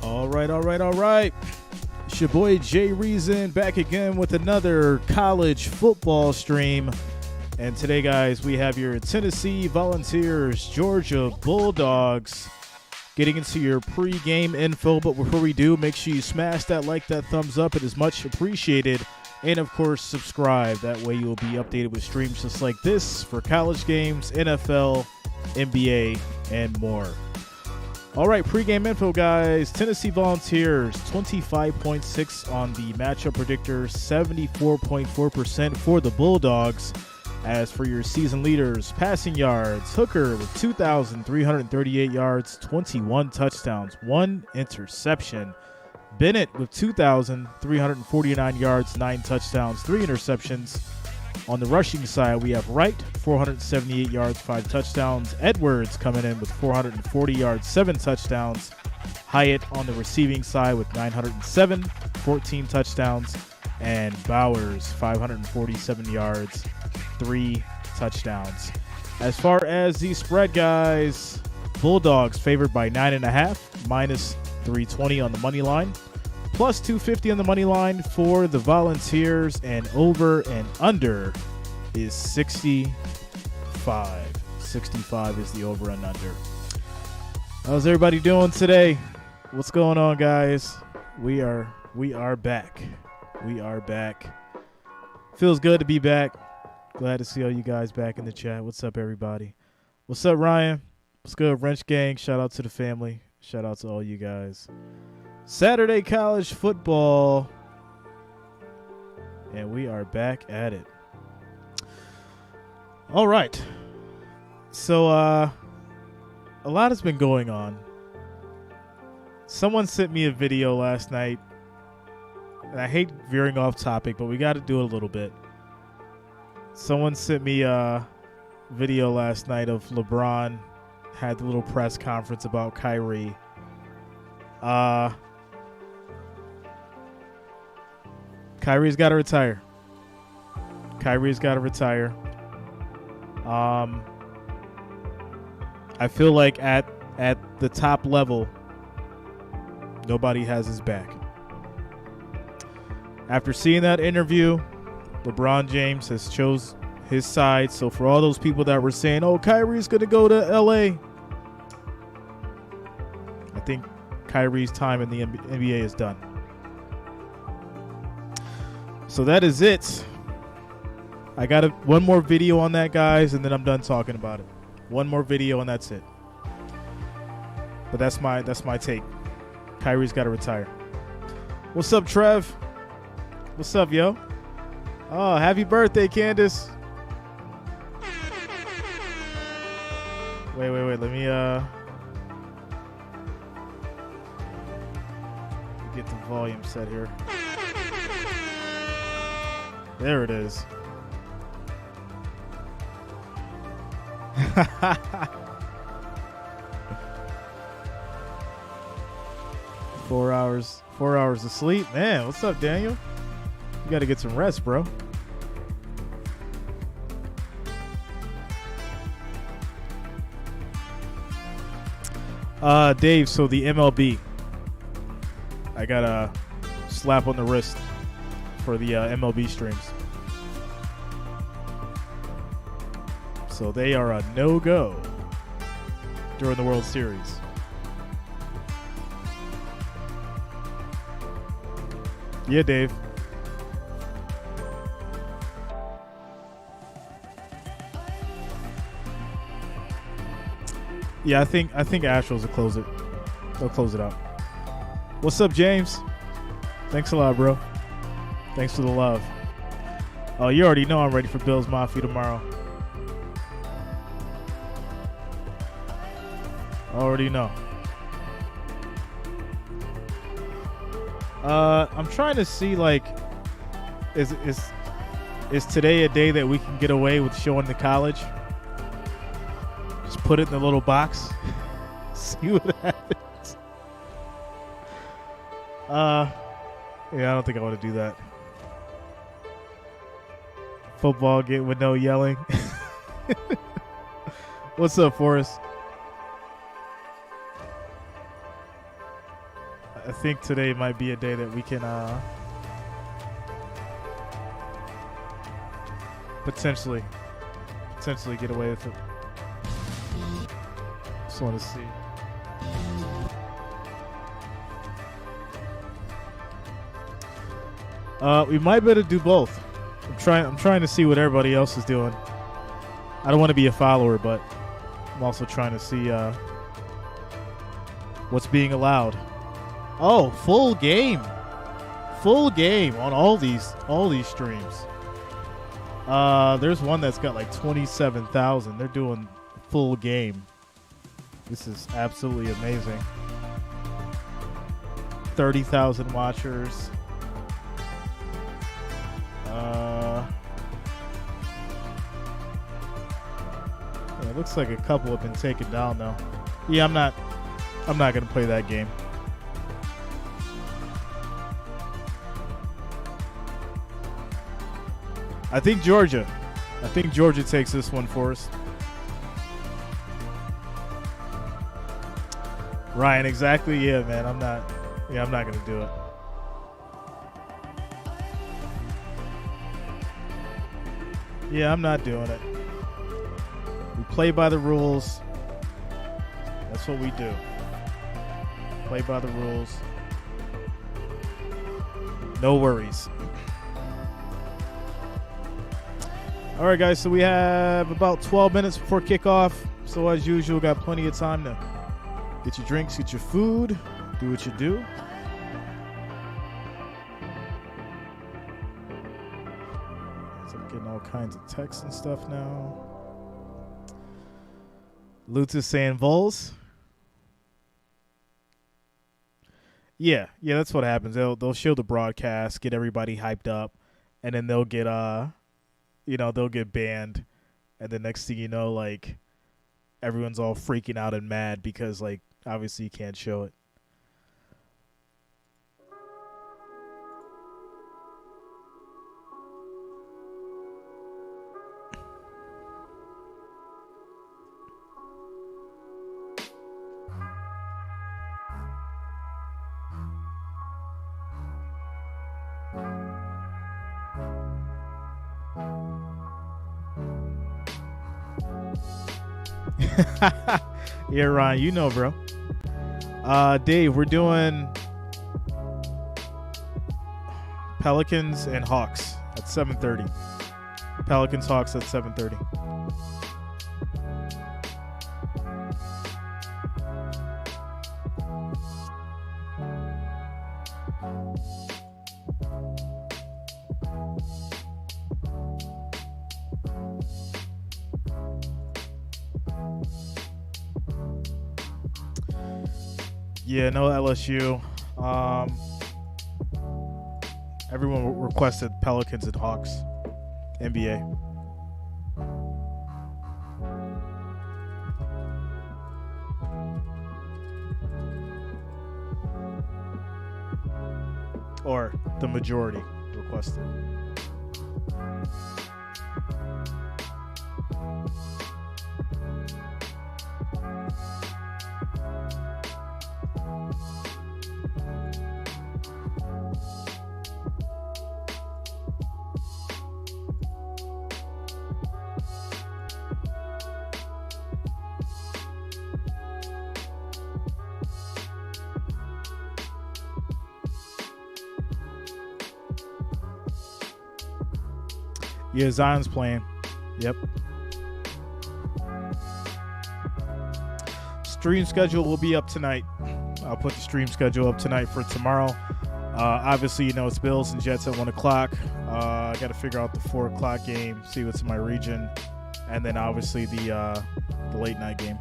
All right. It's your boy Jay Reason back again with another college football stream. And today, guys, we have your Tennessee Volunteers, Georgia Bulldogs getting into your pregame info. But before we do, make sure you smash that like, that thumbs up. It is much appreciated. And, of course, subscribe. That way you will be updated with streams just like this for college games, NFL, NBA, and more. All right, pregame info, guys. Tennessee Volunteers, 25.6 on the matchup predictor, 74.4% for the Bulldogs. As for your season leaders, passing yards, Hooker with 2,338 yards, 21 touchdowns, 1 interception. Bennett with 2,349 yards, 9 touchdowns, 3 interceptions. On the rushing side, we have Wright, 478 yards, 5 touchdowns. Edwards coming in with 440 yards, 7 touchdowns. Hyatt on the receiving side with 907, 14 touchdowns. And Bowers, 547 yards, 3 touchdowns. As far as the spread, guys, Bulldogs favored by 9.5, minus 320 on the money line. Plus 250 on the money line for the Volunteers, and over and under is 65. 65 is the over and under. How's everybody doing today? What's going on, guys? We are back. We are back. Feels good to be back. Glad to see all you guys back in the chat. What's up, everybody? What's up, Ryan? What's good, Wrench Gang? Shout out to the family. Shout out to all you guys. Saturday college football, and we are back at it. All right. So, a lot has been going on. Someone sent me a video last night, and I hate veering off topic, but we got to do it a little bit. Someone sent me a video last night of LeBron had the little press conference about Kyrie. Kyrie's got to retire. Kyrie's got to retire. I feel like at the top level, nobody has his back. After seeing that interview, LeBron James has chose his side. So for all those people that were saying, oh, Kyrie's going to go to L.A., I think Kyrie's time in the NBA is done. So that is it. I got one more video on that, guys, and then I'm done talking about it. One more video and that's it. But that's my take. Kyrie's got to retire. What's up, Trev? What's up, yo? Oh, happy birthday, Candace. Wait. Let me get the volume set here. There it is. Four hours of sleep. Man, what's up, Daniel? You got to get some rest, bro. Dave, so the MLB. I got a slap on the wrist for the MLB streams. So they are a no-go during the World Series. Yeah, Dave. Yeah, I think Astros will close it. They'll close it out. What's up, James? Thanks a lot, bro. Thanks for the love. Oh, you already know I'm ready for Bills Mafia tomorrow. Already know. I'm trying to see, like, is today a day that we can get away with showing the college? Just put it in the little box. See what happens. Yeah, I don't think I want to do that. Football game with no yelling. What's up, Forrest? I think today might be a day that we can potentially get away with it. Just want to see. We might better do both. I'm trying to see what everybody else is doing. I don't want to be a follower, but I'm also trying to see what's being allowed. Oh, full game on all these streams. There's one that's got like 27,000. They're doing full game. This is absolutely amazing. 30,000 watchers. Yeah, it looks like a couple have been taken down though. Yeah, I'm not gonna play that game. I think Georgia takes this one for us. Ryan, exactly. Yeah, man. I'm not gonna do it. Yeah, I'm not doing it. We play by the rules. That's what we do. Play by the rules. No worries. All right, guys, so we have about 12 minutes before kickoff. So as usual, got plenty of time to get your drinks, get your food, do what you do. So I'm getting all kinds of texts and stuff now. Lutz is saying Vols. Yeah, that's what happens. They'll show the broadcast, get everybody hyped up, and then they'll get they'll get banned, and the next thing you know, like, everyone's all freaking out and mad because, like, obviously you can't show it. Yeah, Ryan, you know, bro. Dave, we're doing Pelicans and Hawks at 7:30. Pelicans Hawks at 7:30. Yeah, no LSU. Everyone requested Pelicans and Hawks. NBA. Or the majority requested. Yeah, Zion's playing. Yep. Stream schedule will be up tonight. I'll put the stream schedule up tonight for tomorrow. Obviously, it's Bills and Jets at 1 o'clock. I got to figure out the 4 o'clock game, see what's in my region, and then obviously the late night game.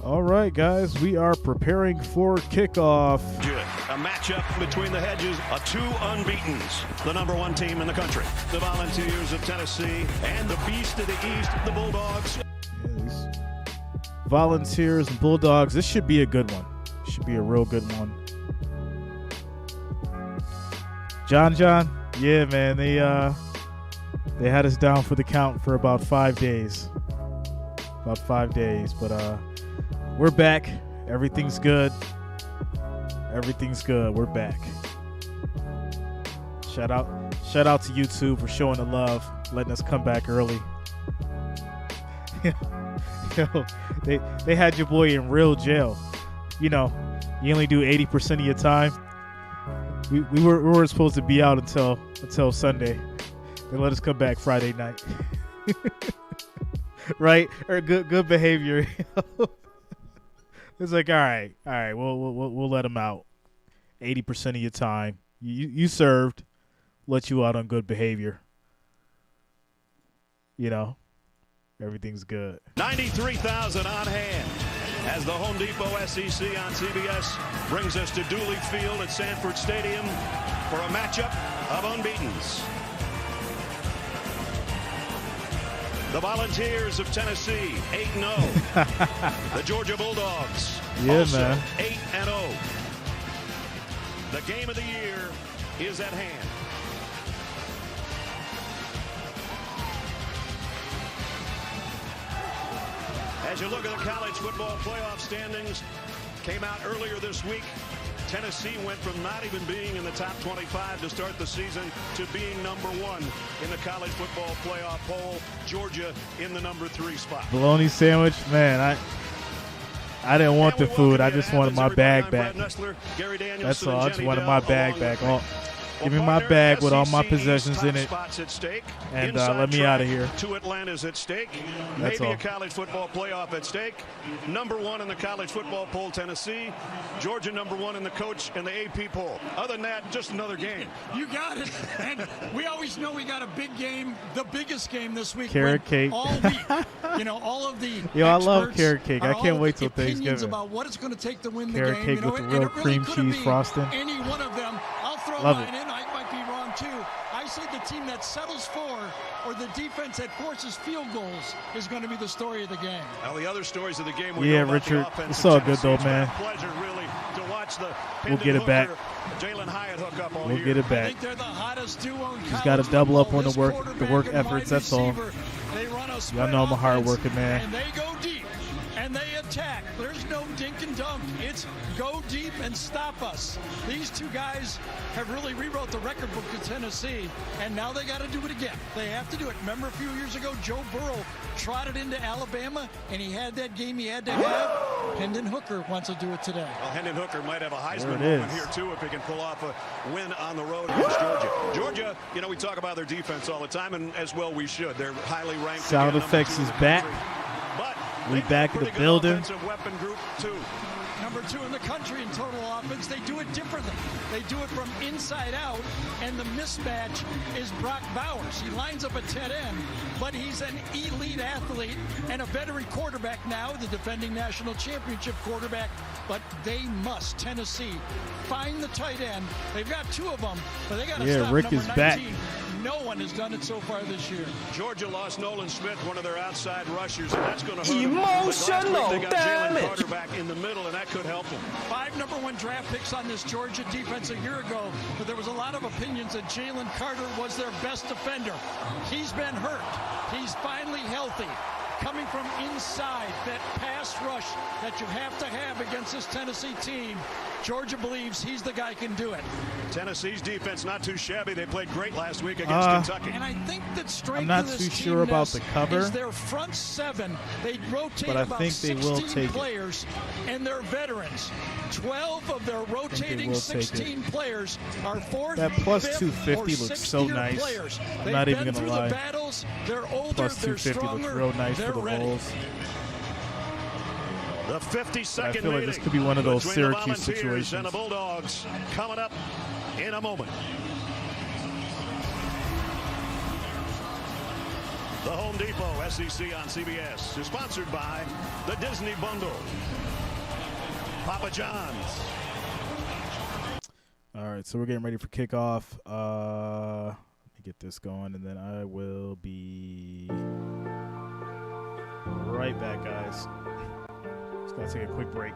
All right, guys, we are preparing for kickoff. A matchup between the hedges of two unbeatens, the number one team in the country, the Volunteers of Tennessee, and the beast of the East, the Bulldogs. Yeah, these Volunteers and Bulldogs, this should be a good one. Should be a real good one. John, yeah, man, they had us down for the count for about 5 days. But we're back. Everything's good. We're back. Shout out to YouTube for showing the love, letting us come back early. Yo, they had your boy in real jail. You know, you only do 80% of your time. We weren't supposed to be out until Sunday. They let us come back Friday night. Right? Or good behavior. It's like, all right, we'll let them out. 80% of your time. You served. Let you out on good behavior. You know, everything's good. 93,000 on hand as the Home Depot SEC on CBS brings us to Dooley Field at Sanford Stadium for a matchup of unbeatens. The Volunteers of Tennessee, 8-0. The Georgia Bulldogs, also 8-0. The game of the year is at hand. As you look at the college football playoff standings, came out earlier this week. Tennessee went from not even being in the top 25 to start the season to being number one in the college football playoff poll. Georgia in the number 3 spot. Bologna sandwich, man, I didn't want the food. I just wanted my bag back. That's all. I just wanted my bag back. Give me my bag with all my possessions in it, and let me out of here. 2 Atlantas at stake. That's maybe all. A college football playoff at stake. Number 1 in the college football poll, Tennessee. Georgia number 1 in the coach and the AP poll. Other than that, just another game. You got it. And we always know we got a big game, the biggest game this week. Carrot cake. All week, all of the I love carrot cake. I can't wait till Thanksgiving. About what it's going to take to win the carrot game. Cake with the real cream cheese frosting. Any one of them. I'll throw Love mine it. in. I might be wrong too. I say the team that settles for or the defense that forces field goals is going to be the story of the game. Now the other stories of the game. Yeah, Richard. It's all good though, man. Pleasure really to watch the We'll get it back. Jalen Hyatt hook up all We'll year. get it I back. think they're the hottest duo in Just got to college double up on football. the This work quarterback and efforts. wide That's all. receiver, they run a Y'all know I'm a hard offense, working man. And they go deep. And they attack. There's no dink and dunk. It's go deep and stop us. These two guys have really rewrote the record book of Tennessee, and now they got to do it again. They have to do it. Remember a few years ago, Joe Burrow trotted into Alabama, and he had that game he had to have. Hendon Hooker wants to do it today. Well, Hendon Hooker might have a Heisman There it moment is. here, too, if he can pull off a win on the road against Georgia. Georgia, we talk about their defense all the time, and as well we should. They're highly ranked. Sound again, effects number 2 is in the back. country. But We they've back got in a the pretty good building. offensive weapon group, too. Number 2 in the country in total offense. They do it differently. They do it from inside out, and the mismatch is Brock Bowers. He lines up a tight end, but he's an elite athlete and a veteran quarterback now, the defending national championship quarterback. But they must, Tennessee, find the tight end. They've got 2 of them, but they got to stop Rick number is 19. back. No one has done it so far this year. Georgia lost Nolan Smith, one of their outside rushers, and that's going to hurt Emotional, them. They got damn Jalen it. Carter back in the middle, and that could help them. 5 number 1 draft picks on this Georgia defense a year ago, but there was a lot of opinions that Jalen Carter was their best defender. He's been hurt. He's finally healthy. Coming from inside, that pass rush that you have to have against this Tennessee team, Georgia believes he's the guy who can do it. Tennessee's defense not too shabby. They played great last week against Kentucky. And I think that strength I'm not of this too team sure about Ness, the cover, is their front 7. They rotate but I about think they will 16 take it. players, and they're veterans. 12 of their rotating will take 16 players are 4th, That plus 5th, 250 or looks so 6th-year nice. Players. I'm They've not been even gonna through lie. the battles. They're older. Plus They're 250 looks stronger. real nice They're for the ready. Bulls. The 52nd I feel like this meeting could be one of those between the Syracuse Volunteers situations. and the Bulldogs coming up in a moment. The Home Depot SEC on CBS is sponsored by the Disney Bundle. Papa John's. All right, so we're getting ready for kickoff. Let me get this going, and then I will be right back, guys. Just gotta take a quick break.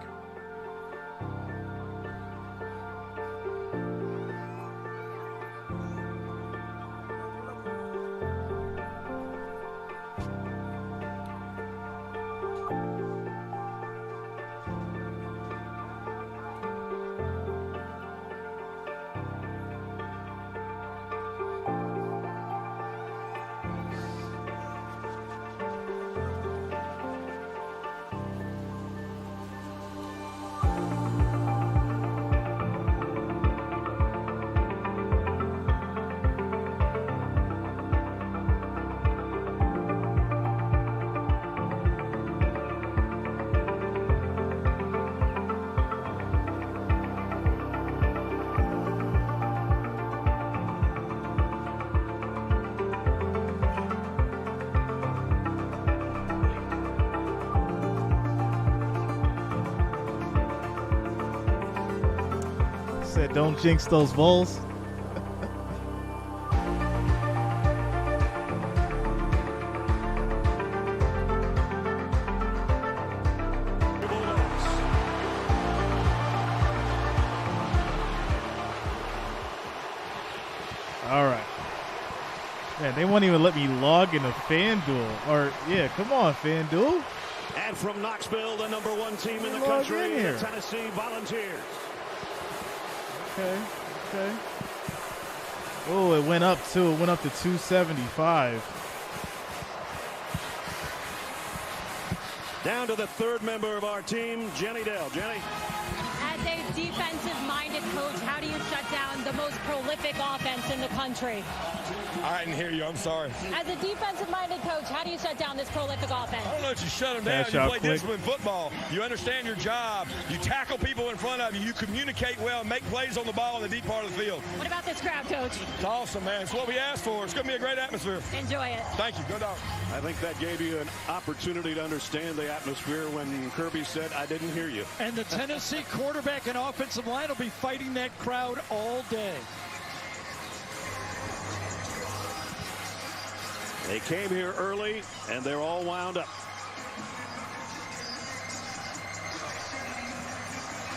Said don't jinx those Vols. All right. Man, they won't even let me log into FanDuel. Or, yeah, come on, FanDuel. And from Knoxville, the #1 team in the country, the Tennessee Volunteers. Okay. Oh, it went up too. It went up to 275. Down to the third member of our team, Jenny Dell. Jenny. As a defensive-minded coach, how do you shut down the most prolific offense in the country? I didn't hear you. I'm sorry. As a defensive-minded coach, how do you shut down this prolific offense? I don't know if you shut them down. You play disciplined football. You understand your job. You tackle people in front of you. You communicate well and make plays on the ball in the deep part of the field. What about this crowd, Coach? It's awesome, man. It's what we asked for. It's going to be a great atmosphere. Enjoy it. Thank you. Go Dogs. I think that gave you an opportunity to understand the atmosphere when Kirby said, I didn't hear you. And the Tennessee quarterback and offensive line will be fighting that crowd all day. They came here early, and they're all wound up.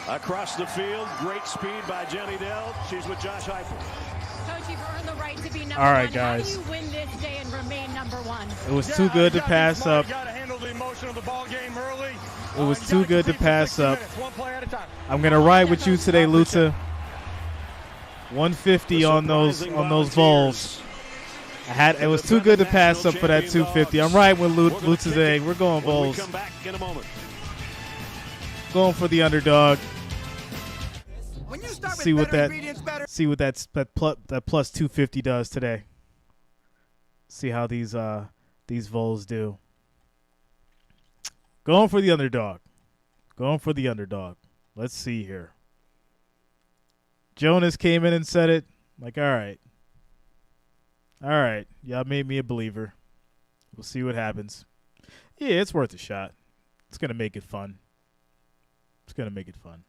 Across the field, great speed by Jenny Dell. She's with Josh Heifel. Coach, you've earned the right to be number all right, one. guys. How do you win this day and remain #1? It was too good to pass up. You got to handle the emotion of the ball game early. It was too good to pass up. I'm going to ride with you today, Luta. 150 on those Vols. It was too good to pass up for that 250. I'm riding with Luta today. We're going Vols. Come back in a moment. Going for the underdog. When you start See with what that plus 250 does today. See how these Vols do. Going for the underdog. Going for the underdog. Let's see here. Jonas came in and said it. Like, all right. All right. Y'all made me a believer. We'll see what happens. Yeah, it's worth a shot. It's going to make it fun. It's going to make it fun.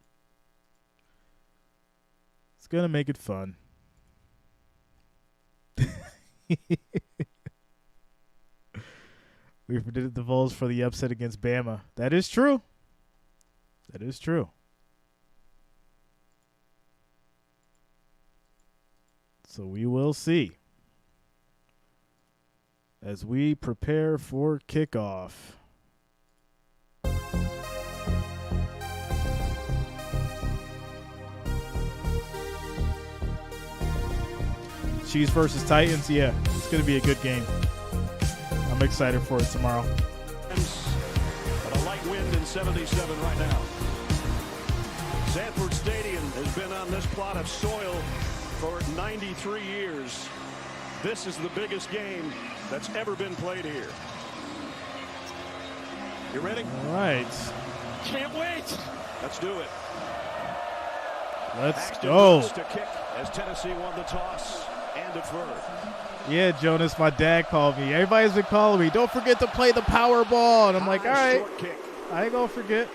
It's going to make it fun. We predicted the Vols for the upset against Bama. That is true. That is true. So we will see as we prepare for kickoff. Chiefs versus Titans. Yeah, it's going to be a good game. I'm excited for it tomorrow. A light wind in 77 right now. Sanford Stadium has been on this plot of soil for 93 years. This is the biggest game that's ever been played here. You ready? All right. Can't wait. Let's do it. Let's Paxton go. To kick as Tennessee won the toss and deferred. Yeah, Jonas, my dad called me. Everybody's been calling me. Don't forget to play the power ball. And I'm like, all right, I ain't going to forget.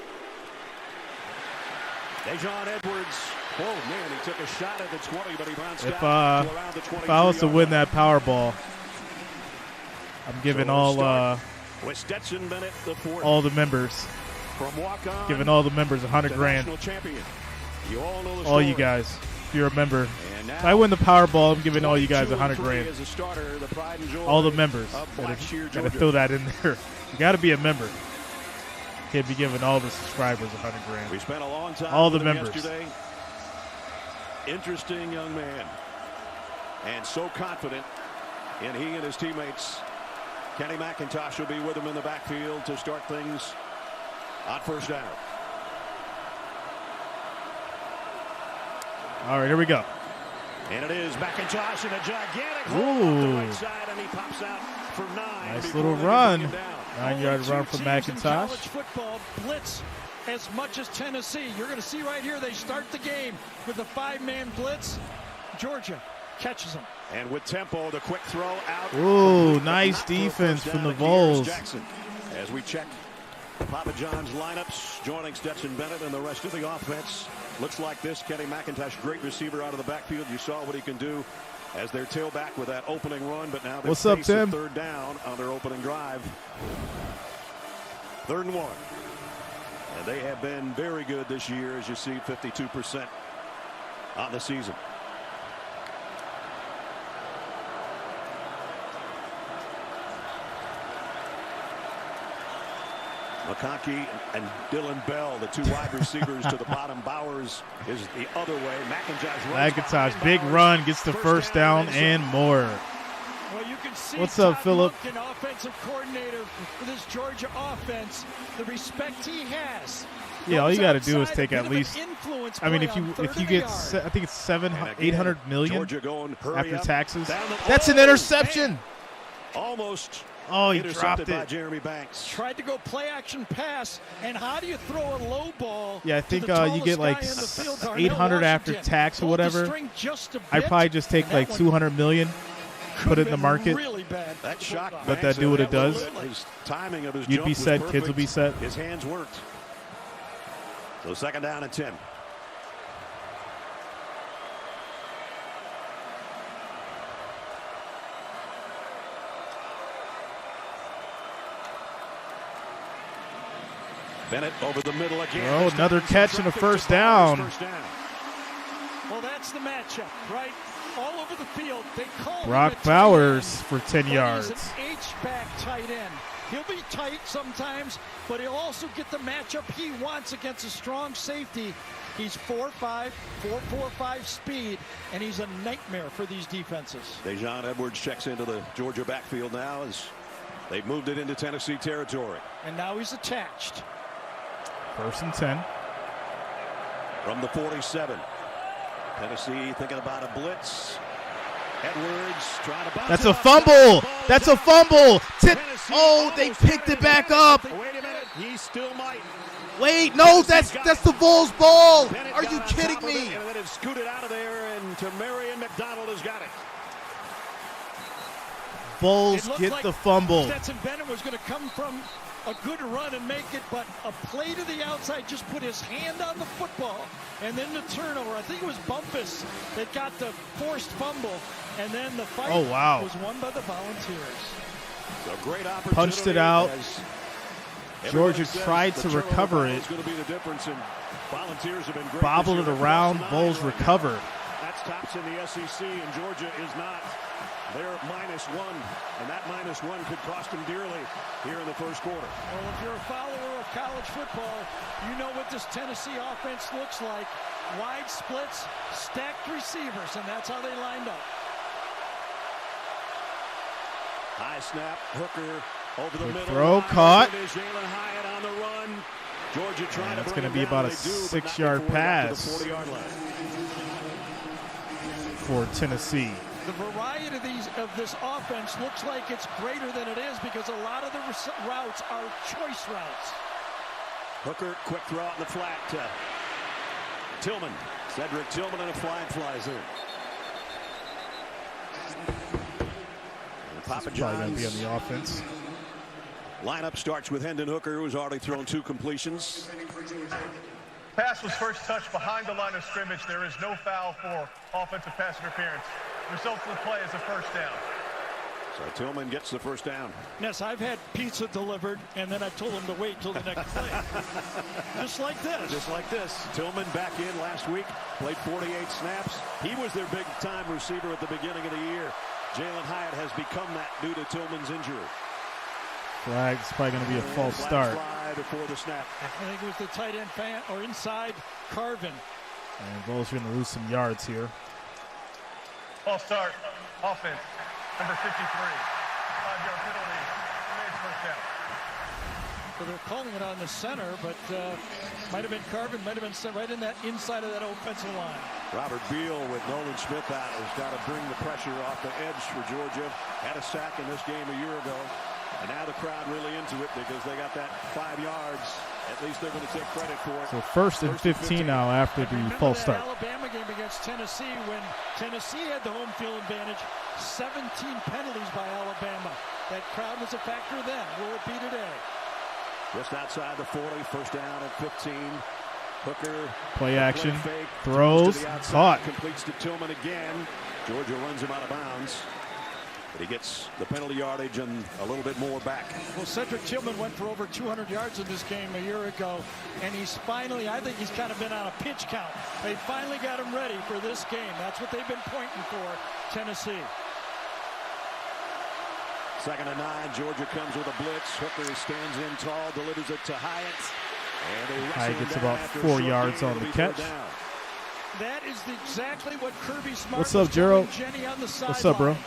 Dejon Edwards. Oh, man, he took a shot at the 20, but he bounced If I was to win that power ball, I'm giving all with Stetson Bennett, the fourth. All the members. From walk-on, giving all the members $100 grand. You all know the all you story. guys, if you're a member. If I win the Powerball, I'm giving all you guys $100 grand. As a starter, the pride and joy all the members. Got to throw that in there. You got to be a member. Can't be giving all the subscribers $100 grand. We spent a long time all the with him members. Yesterday. Interesting young man, and so confident in he and his teammates. Kenny McIntosh will be with him in the backfield to start things on first down. All right, here we go. And it is McIntosh in a gigantic Ooh. hole off the right side, and he pops out for 9. Nice little run. 9-yard run from McIntosh. College football blitz as much as Tennessee. You're going to see right here, they start the game with a 5-man blitz. Georgia catches them. And with tempo, the quick throw out. Ooh, nice defense from the Vols. As we check Papa John's lineups, joining Stetson Bennett and the rest of the offense. Looks like this. Kenny McIntosh, great receiver out of the backfield. You saw what he can do as their tailback with that opening run. But now what's up, Tim? Third down on their opening drive. 3rd and 1. And they have been very good this year, as you see, 52% on the season. McConkey and Dylan Bell, the 2 wide receivers to the bottom. Bowers is the other way. McIntosh, big run, gets the first down and more. Well, you can see what's up, Philip? An offensive coordinator for this Georgia offense, the respect he has. Yeah, all you got to do is take at least. I mean, if you get, I think it's 800 million after taxes. That's an interception. Almost. Oh, he dropped it. By Jeremy Banks. Tried to go play action pass, and how do you throw a low ball? Yeah, I think you get like 800 after tax or whatever. I'd probably just take like 200 million, put it in the market. Really bad. That shocked. Let that do what it does. His timing of his You'd be set. Kids will be set. His hands worked. So 2nd down and 10. Bennett over the middle again. Oh, another catch and a first down. Well, that's the matchup, right? All over the field. They call Brock Bowers for 10 yards. He's an H-back tight end. He'll be tight sometimes, but he'll also get the matchup he wants against a strong safety. He's 4.5, 4.45 speed, and he's a nightmare for these defenses. Dejon Edwards checks into the Georgia backfield now as they've moved it into Tennessee territory. And now he's attached. 1st and 10. From the 47. Tennessee thinking about a blitz. Edwards trying to bounce. That's a fumble. That's a fumble. Oh, they picked it back up. Wait a minute. He still might. Wait, no, that's the Vols ball. Are you kidding me? And then it scooted out of there, and Tamarian McDonald has got it. Vols get the fumble. Stetson Bennett was going to come from a good run and make it, but a play to the outside, just put his hand on the football, and then the turnover. I think it was Bumpus that got the forced fumble, and then the fight was won by the Volunteers. So great opportunity. Punched it out. Georgia tried to recover it. Volunteers have been great. Bobbled it around. Vols recovered. That's tops in the SEC, and Georgia is not. They're -1, and that -1 could cost them dearly here in the first quarter. Well, if you're a follower of college football, you know what this Tennessee offense looks like. Wide splits, stacked receivers, and that's how they lined up. High snap, Hooker over the middle. Throw caught. Jalen Hyatt on the run. Georgia trying to. It's going to be about a 6-yard pass for Tennessee. The variety of this offense looks like it's greater than it is because a lot of the routes are choice routes. Hooker, quick throw out in the flat. Tillman. Cedric Tillman, and a flag flies in. Papa It's probably going to be on John's the offense. lineup starts with Hendon Hooker, who's already thrown 2 completions. Pass was first touched behind the line of scrimmage. There is no foul for offensive pass interference. Result of the play is a first down. So Tillman gets the first down. Yes, I've had pizza delivered, and then I told him to wait till the next play. Just like this. Just like this. Tillman back in last week, played 48 snaps. He was their big-time receiver at the beginning of the year. Jalen Hyatt has become that due to Tillman's injury. Flag. It's probably going to be a false start. Fly before the snap. I think it was the tight end or inside Carvin. And Bulls are going to lose some yards here. False start. Offense. Number 53. 5-yard penalty. Remains first down. So they're calling it on the center, but might have been Carvin, might have been set right in that inside of that offensive line. Robert Beal with Nolan Smith out has got to bring the pressure off the edge for Georgia. Had a sack in this game a year ago. And now the crowd really into it because they got that 5 yards. At least they're going to take credit for it. So first and 15 now after the false start. Alabama game against Tennessee when Tennessee had the home field advantage. 17 penalties by Alabama. That crowd was a factor then. Will it be today? Just outside the 40, first down at 15. Hooker. Play action. Fake, Throws. Caught. Completes to Tillman again. Georgia runs him out of bounds. But he gets the penalty yardage and a little bit more back. Well, Cedric Tillman went for over 200 yards in this game a year ago, and he's finally, I think he's kind of been on a pitch count. They finally got him ready for this game. That's what they've been pointing for, Tennessee. 2nd and 9, Georgia comes with a blitz. Hooker stands in tall, delivers it to Hyatt. And Hyatt gets about 4 yards on the catch. That is exactly what Kirby Smart What's up, Gerald? Jenny on the What's up, bro?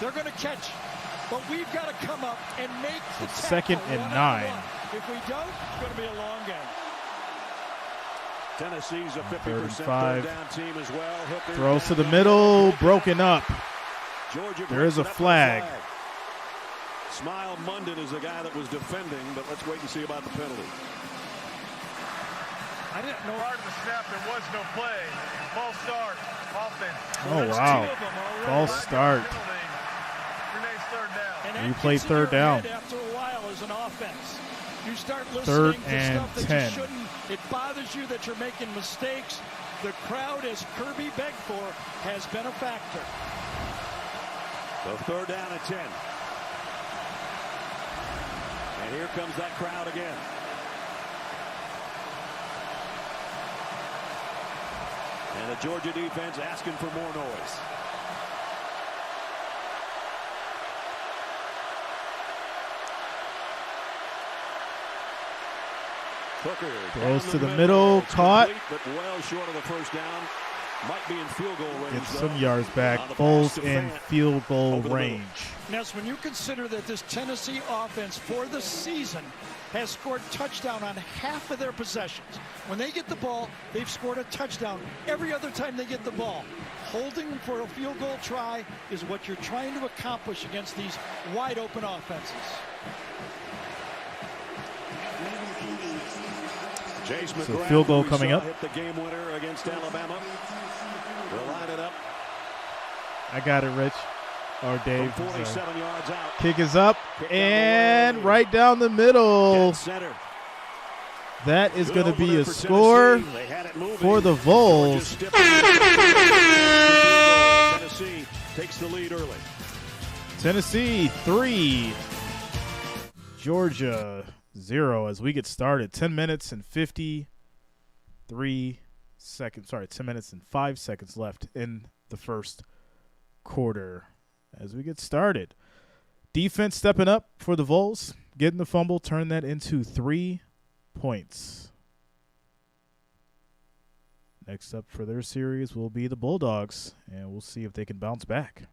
They're going to catch, but we've got to come up and make the tackle. 2nd and 9. If we don't, it's going to be a long game. Tennessee's a 50% third down team as well. Hooker throws to the middle, broken up. Georgia there is a flag. Smile Munden is the guy that was defending, but let's wait and see about the penalty. I didn't know. Prior to the snap, there was no play. False start. Offense. Oh, wow. False start. Remains third down. And you played third down. After a while as an offense. You start Third listening to and stuff that 10. you shouldn't. It bothers you that you're making mistakes. The crowd, as Kirby begged for, has been a factor. So 3rd down and 10. And here comes that crowd again. And the Georgia defense asking for more noise. Hooker throws to the middle, caught. But well short of the first down. Might be in field goal range. Gets some yards back. Bulls in field goal range. Now, when you consider that this Tennessee offense for the season has scored touchdown on half of their possessions. When they get the ball, they've scored a touchdown every other time they get the ball. Holding for a field goal try is what you're trying to accomplish against these wide open offenses. Chase McGrath, so field goal coming up. Hit the game winner against Alabama. We'll line it up. I got it, Rich. Or Dave. 47 yards out. Kick is up and right down the middle. Center. That is going to be a score for the Vols. Tennessee takes the lead early. Tennessee 3, Georgia 0 as we get started. 10 minutes and 53 seconds. Sorry, 10 minutes and 5 seconds left in the first quarter as we get started. Defense stepping up for the Vols, getting the fumble, turn that into 3 points. Next up for their series will be the Bulldogs, and we'll see if they can bounce back.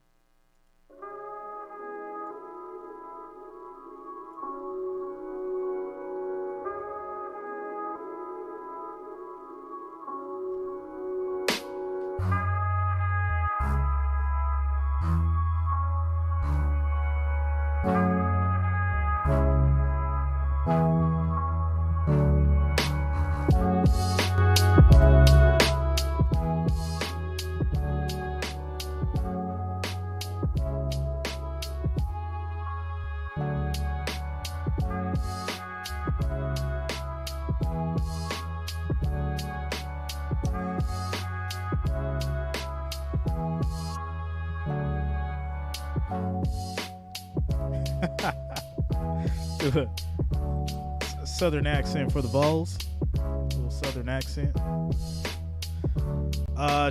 Southern accent for the Vols. A little Southern accent.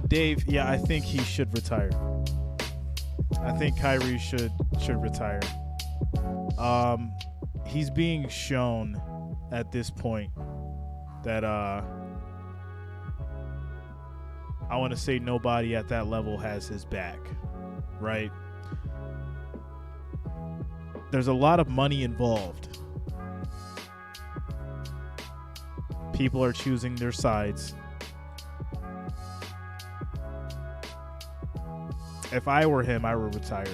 Dave, yeah, I think he should retire. I think Kyrie should retire. He's being shown at this point that I want to say nobody at that level has his back, right? There's a lot of money involved. People are choosing their sides. If I were him, I would retire.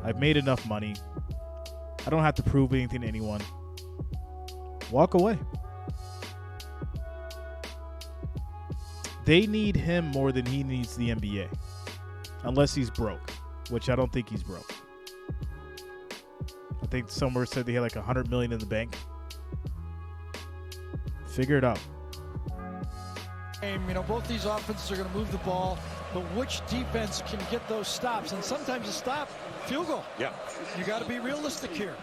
I've made enough money. I don't have to prove anything to anyone. Walk away. They need him more than he needs the NBA. Unless he's broke, which I don't think he's broke. I think somewhere said they had like $100 million in the bank. Figure it out. You know, both these offenses are going to move the ball, but which defense can get those stops? And sometimes a stop, field goal. Yeah. You got to be realistic here.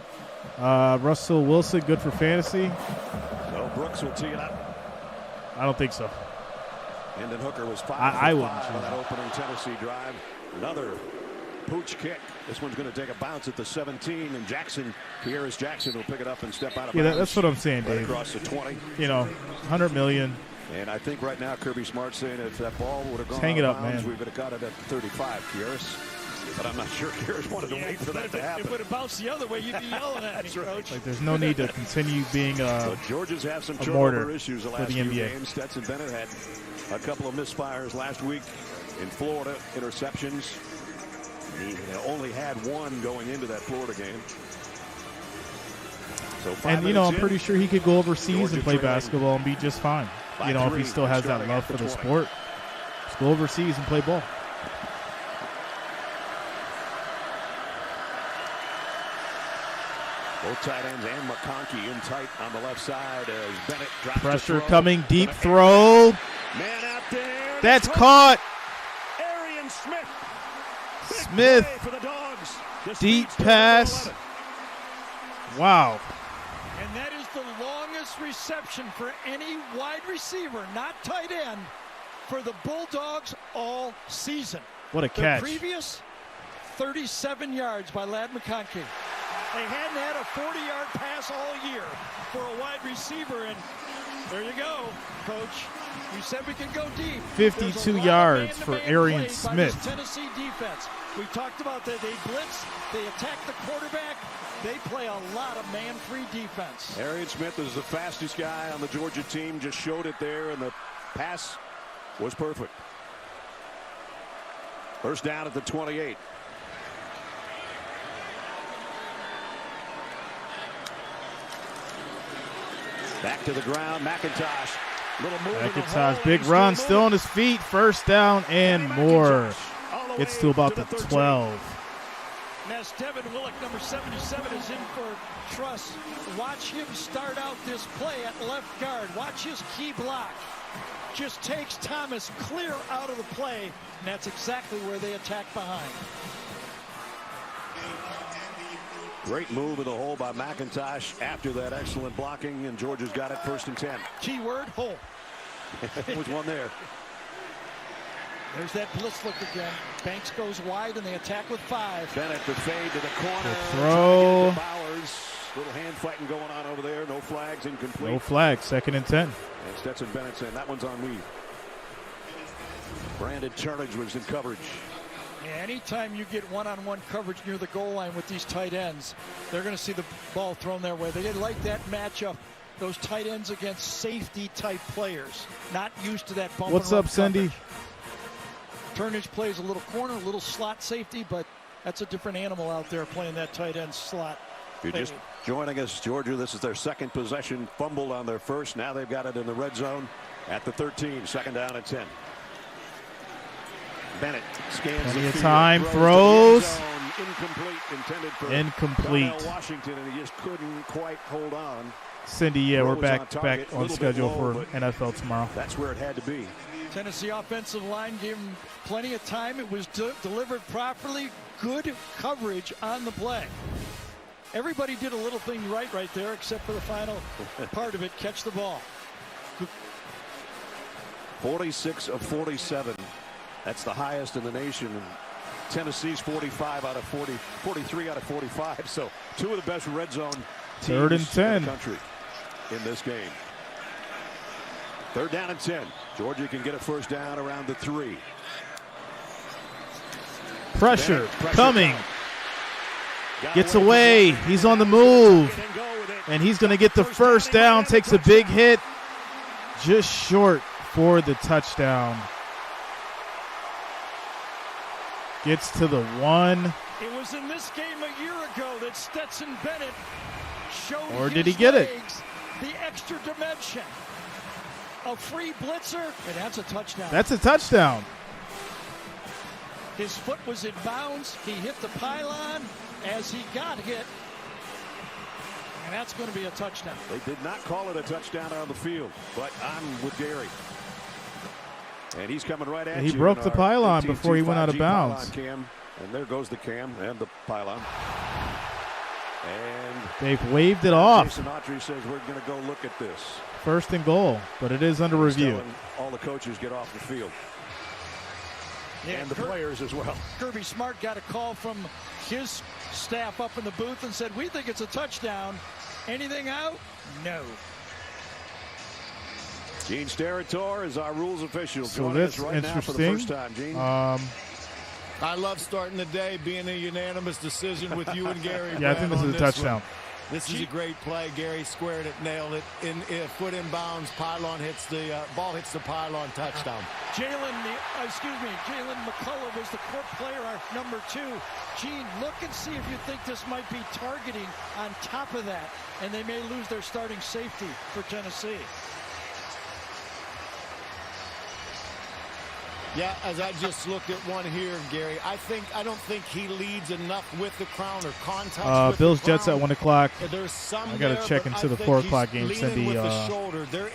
Russell Wilson, good for fantasy. So Brooks will tee it up. I don't think so. Hendon Hooker was 5 I for wouldn't 5 on that opening Tennessee drive. Another pooch kick. This one's going to take a bounce at the 17, and Kyrie's Jackson will pick it up and step out of bounds. Yeah, that's what I'm saying, right Dave. Across the 20. You know, $100 million. And I think right now Kirby Smart's saying if that ball would have gone hang it out of up, bounds, man. we would have got it at 35, Kyrus. But I'm not sure Kyrus wanted to wait for that to happen. If it would have bounced the other way, you'd be yelling at me, Coach. Like, there's no need to continue being So Georgia's have some turnover issues the last few games. Stetson Bennett had a couple of misfires last week in Florida, interceptions. He only had one going into that Florida game. So and, you know, I'm pretty sure he could go overseas and play basketball and be just fine. You know, if he still has that love for the sport. Just go overseas and play ball. Both tight ends and McConkey in tight on the left side as Bennett drops pressure coming, deep throw. Man out there. That's caught. Arian Smith. Smith. For the Dogs. Deep pass. Wow. And that is the longest reception for any wide receiver, not tight end, for the Bulldogs all season. What a catch. The previous 37 yards by Ladd McConkey. They hadn't had a 40-yard pass all year for a wide receiver, and there you go, Coach. You said we can go deep. 52 yards for Arian Smith. Tennessee defense. We talked about that. They blitz, they attack the quarterback. They play a lot of man-free defense. Arian Smith is the fastest guy on the Georgia team. Just showed it there, and the pass was perfect. First down at the 28. Back to the ground, McIntosh. McIntosh, big run, still on his feet. First down and more. Gets to about the 12. And as Devin Willock, number 77, is in for Truss, watch him start out this play at left guard. Watch his key block. Just takes Thomas clear out of the play, and that's exactly where they attack behind. Great move in the hole by McIntosh after that excellent blocking, and Georgia's got it 1st and 10. Keyword, hole. There was one there. There's that blitz look again. Banks goes wide, and they attack with 5. Bennett, the fade to the corner. The throw. Bowers. Little hand fighting going on over there. No flags, incomplete. No flags, 2nd and 10. And Stetson Bennett saying that one's on me. Brandon Turnage was in coverage. Yeah, anytime you get one-on-one coverage near the goal line with these tight ends, they're going to see the ball thrown their way. They like that matchup, those tight ends against safety-type players, not used to that bump. What's up, Cindy? Turnage plays a little corner, a little slot safety, but that's a different animal out there playing that tight end slot. If you're just joining us, Georgia, this is their 2nd possession, fumbled on their 1st. Now they've got it in the red zone at the 13, 2nd down and 10. Bennett scans the time, throws. Incomplete, intended for incomplete. Washington, and he just couldn't quite hold on. Cindy, yeah, we're back on schedule for NFL tomorrow. That's where it had to be. Tennessee offensive line gave him plenty of time. It was delivered properly. Good coverage on the play. Everybody did a little thing right there, except for the final part of it, catch the ball. 46 of 47. That's the highest in the nation. Tennessee's 45 out of 40, 43 out of 45. So two of the best red zone teams 3rd and 10 in the country in this game. 3rd down and 10. Georgia can get a first down around the 3. Pressure coming. Gets away. He's on the move. And he's going to get the first down. Takes a big hit. Just short for the touchdown. Gets to the 1. It was in this game a year ago that Stetson Bennett showed Or did he get it? The extra dimension. A free blitzer, and that's a touchdown. That's a touchdown. His foot was in bounds. He hit the pylon as he got hit. And that's going to be a touchdown. They did not call it a touchdown on the field, but I'm with Gary. And he's coming right at you. He broke the pylon before he went out of bounds. Cam, and there goes the cam and the pylon. And they've waved it off. Jason Autry says we're going to go look at this. 1st and goal, but it is under review. All the coaches get off the field. Yeah, and the players as well. Kirby Smart got a call from his staff up in the booth and said, we think it's a touchdown. Anything out? No. Gene Steratore is our rules official. So that's right interesting. Now for the first time, Gene. I love starting the day being a unanimous decision with you and Gary. Yeah, I think this is a touchdown. This is a great play. Gary squared it, nailed it. Foot in bounds. Pylon hits the ball hits the pylon. Touchdown. Jalen McCullough was the court player, our number 2. Gene, look and see if you think this might be targeting on top of that, and they may lose their starting safety for Tennessee. Yeah, as I just looked at one here, Gary, I don't think he leads enough with the crown or contact. Bills Jets at 1 o'clock. There's some I got to check into the 4 o'clock game. It's the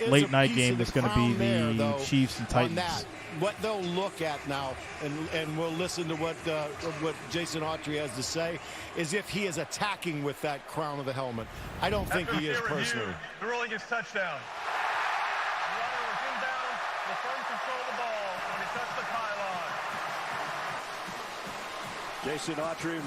late night game. That's going to be the Chiefs and Titans. What they'll look at now, and we'll listen to what Jason Autry has to say, is if he is attacking with that crown of the helmet. I don't think he is personally. The ruling is touchdown. The runner was inbound, the firm control of the ball when he touched the pylon. Jason Autry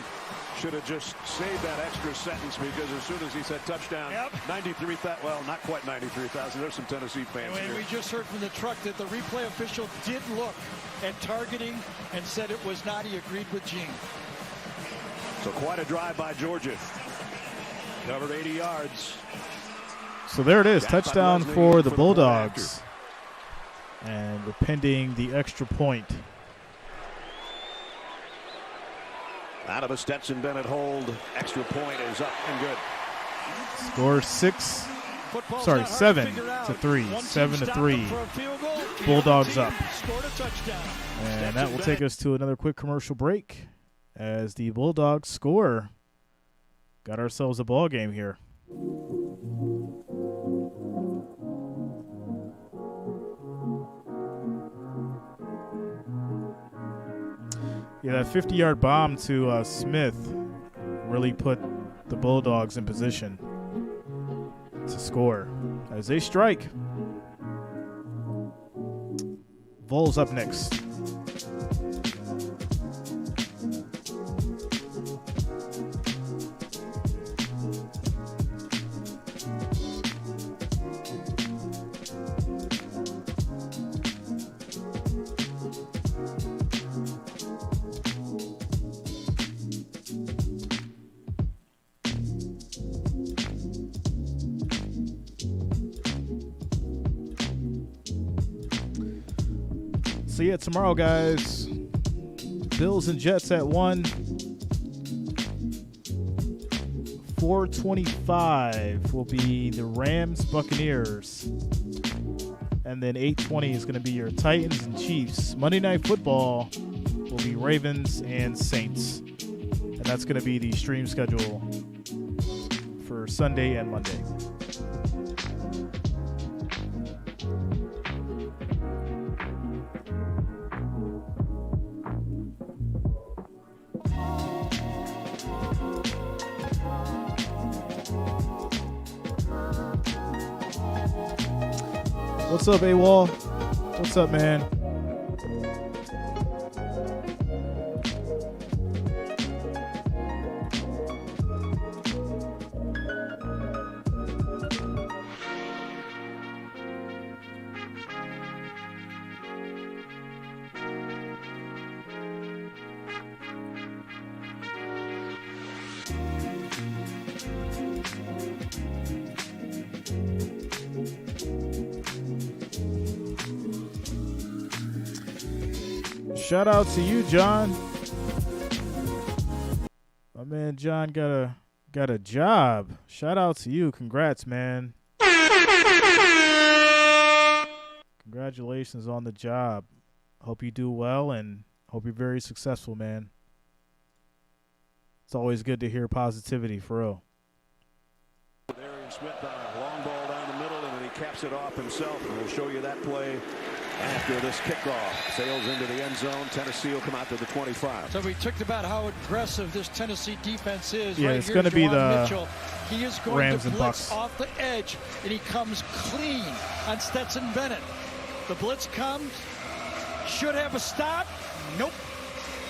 should have just saved that extra sentence, because as soon as he said touchdown, 93,000, well, not quite 93,000. There's some Tennessee fans here. We just heard from the truck that the replay official did look at targeting and said it was not. He agreed with Gene. So quite a drive by Georgia. Covered 80 yards. So there it is. Touchdown for the Bulldogs. And we're pending the extra point. Out of a Stetson Bennett hold. Extra point is up and good. Score 7 to 3. 7 to 3. Bulldogs up. And that will take us to another quick commercial break as the Bulldogs score. Got ourselves a ball game here. Yeah, that 50-yard bomb to Smith really put the Bulldogs in position to score as they strike. Vols up next. So yeah, tomorrow, guys, Bills and Jets at 1. 4:25 will be the Rams Buccaneers. And then 8:20 is going to be your Titans and Chiefs. Monday Night Football will be Ravens and Saints. And that's going to be the stream schedule for Sunday and Monday. What's up, AWOL? What's up, man? Shout out to you, John. My man John got a job. Shout out to you. Congrats, man. Congratulations on the job. Hope you do well and hope you're very successful, man. It's always good to hear positivity, for real. Darian Smith on a long ball down the middle, and then he caps it off himself. And we'll show you that play after this kickoff. Sails into the end zone. Tennessee will come out to the 25. So we talked about how aggressive this Tennessee defense is. Yeah, right, it's going to be the Mitchell. He is going Rams to and blitz Bucks off the edge, and he comes clean on Stetson Bennett. The blitz comes. Should have a stop. Nope.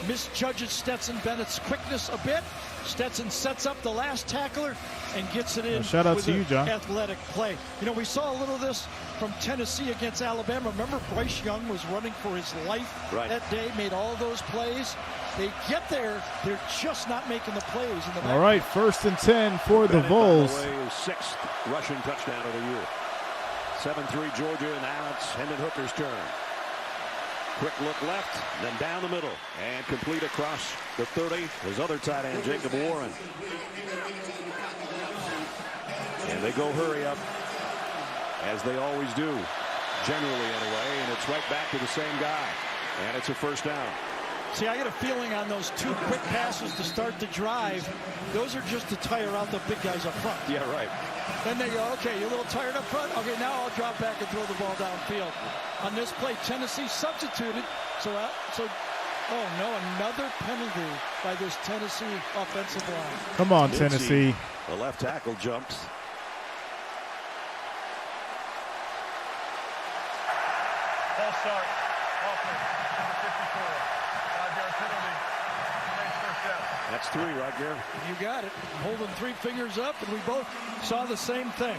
Misjudges Stetson Bennett's quickness a bit. Stetson sets up the last tackler and gets it in. Shout out with to you, John. Athletic play. You know, we saw a little of this from Tennessee against Alabama. Remember, Bryce Young was running for his life that day, made all those plays. They get there, they're just not making the plays in the back. All right, 1st and 10 for the Vols. By the way, his 6th rushing touchdown of the year. 7-3 Georgia, and now it's Hendon Hooker's turn. Quick look left, then down the middle, and complete across the 30. His other tight end, Jacob Warren. And they go hurry up, as they always do, generally anyway, and it's right back to the same guy. And it's a first down. See, I get a feeling on those 2 quick passes to start the drive, those are just to tire out the big guys up front. Yeah, right. Then they go, okay, you're a little tired up front? Okay, now I'll drop back and throw the ball downfield. On this play, Tennessee substituted. Oh, no, another penalty by this Tennessee offensive line. Come on, Tennessee. The left tackle jumps. False start. Offense. Number 54. 5-yard penalty. Remains first down. That's 3 right there. You got it. Holding 3 fingers up, and we both saw the same thing.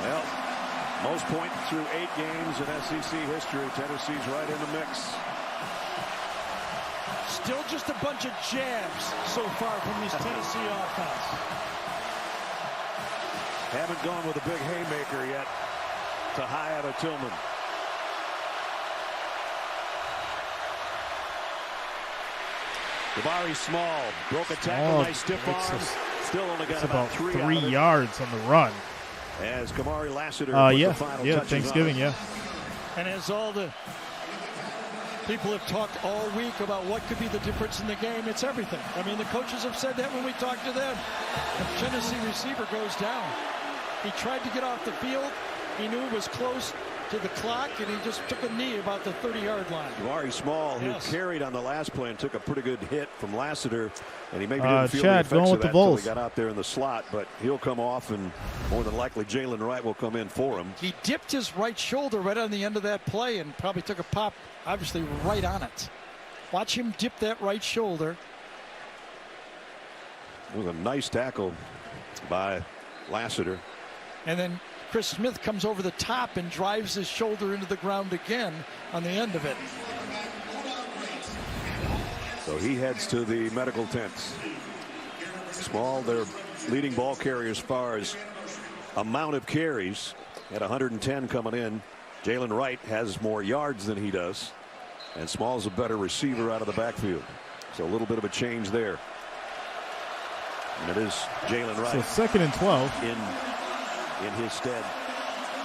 Well, most points through 8 games in SEC history. Tennessee's right in the mix. Still just a bunch of jabs so far from this Tennessee offense. Haven't gone with a big haymaker yet to high out of Tillman. Jabari Small broke a tackle, nice stiff arm. Still only got about 3 yards yards on the run. As Kamari Lassiter yeah, the final Thanksgiving, yeah. And as all the people have talked all week about what could be the difference in the game, it's everything. I mean, the coaches have said that when we talked to them. The Tennessee receiver goes down. He tried to get off the field. He knew it was close to the clock, and he just took a knee about the 30-yard line. Jabari Small, who carried on the last play and took a pretty good hit from Lassiter, and he maybe didn't feel the effects of that until he got out there in the slot, but he'll come off, and more than likely Jalen Wright will come in for him. He dipped his right shoulder right on the end of that play and probably took a pop, obviously, right on it. Watch him dip that right shoulder. It was a nice tackle by Lassiter. And then Chris Smith comes over the top and drives his shoulder into the ground again on the end of it. So he heads to the medical tents. Small, their leading ball carrier as far as amount of carries at 110 coming in. Jalen Wright has more yards than he does. And Small's a better receiver out of the backfield. So a little bit of a change there. And it is Jalen Wright. So 2nd and 12. In his stead.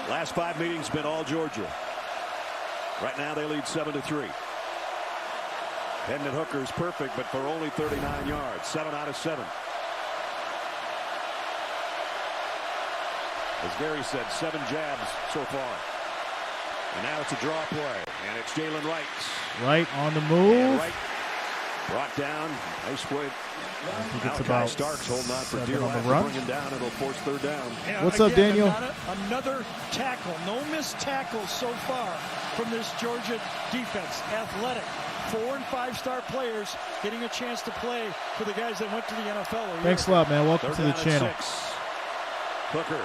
Last 5 meetings been all Georgia. Right now they lead 7-3. Hendon Hooker is perfect, but for only 39 yards. 7 out of 7. As Gary said, 7 jabs so far. And now it's a draw play, and it's Jalen Wright. Right on the move. Wright Brought down. Nice play. I think it's Malachi about Starks holding on for dear on life. the run. Bring him down. It'll force third down. Yeah, What's up, Daniel? Another tackle. No missed tackles so far from this Georgia defense. Athletic. 4- and 5-star players getting a chance to play for the guys that went to the NFL. Thanks a lot, man. Welcome to the channel. Hooker.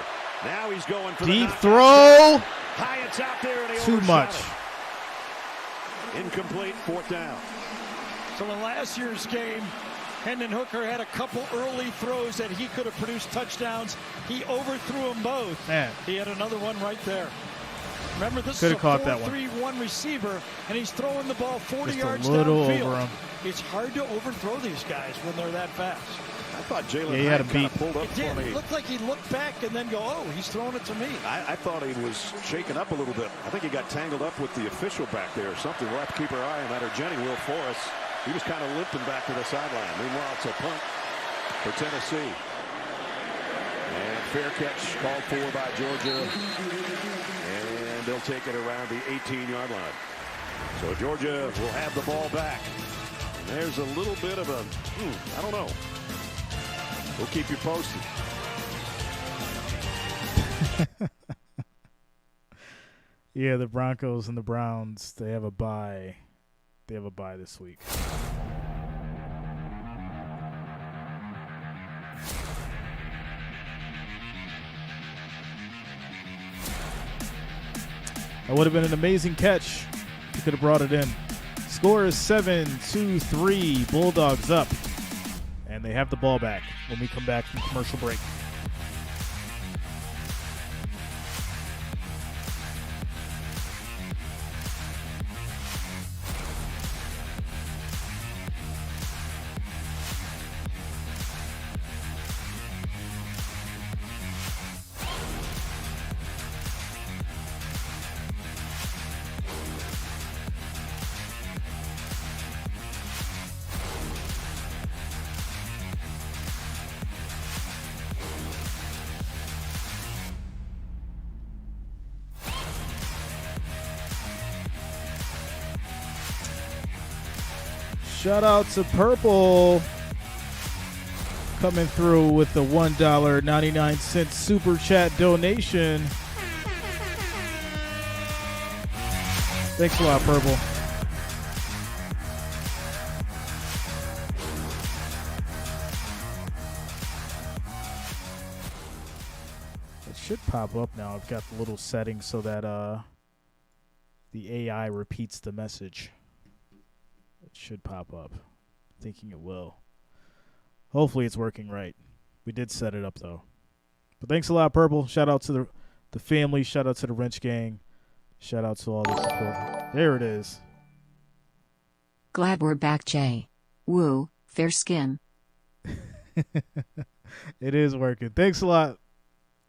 Now he's going for deep the throw. High, it's out there, and he Too overshot much. it. Incomplete, 4th down. So in last year's game, Hendon Hooker had a couple early throws that he could have produced touchdowns. He overthrew them both. Man. He had another one right there. Remember, this Could is have caught that one. 4-3-1 receiver, and he's throwing the ball 40 Just yards a little downfield. over him. It's hard to overthrow these guys when they're that fast. I thought Jalen he had him kind of beat. pulled up It did. for me. It looked like he looked back and then go, oh, he's throwing it to me. I thought he was shaken up a little bit. I think he got tangled up with the official back there or something. We'll have to keep our eye on that, or Jenny will for us. He was kind of limping back to the sideline. Meanwhile, it's a punt for Tennessee. And fair catch called for by Georgia. And they'll take it around the 18-yard line. So Georgia will have the ball back. And there's a little bit of a, I don't know. We'll keep you posted. Yeah, the Broncos and the Browns, they have a bye. They have a bye this week. That would have been an amazing catch. You could have brought it in. Score is 7-3. Bulldogs up. And they have the ball back when we come back from commercial break. Shout out to Purple coming through with the $1.99 super chat donation. Thanks a lot, Purple. It should pop up now. I've got the little settings so that the AI repeats the message. Should pop up. Thinking it will. Hopefully it's working right. We did set it up though. But thanks a lot, Purple. Shout out to the family. Shout out to the Wrench Gang. Shout out to all the support. There it is. Glad we're back, Jay. Woo, fair skin. It is working. Thanks a lot,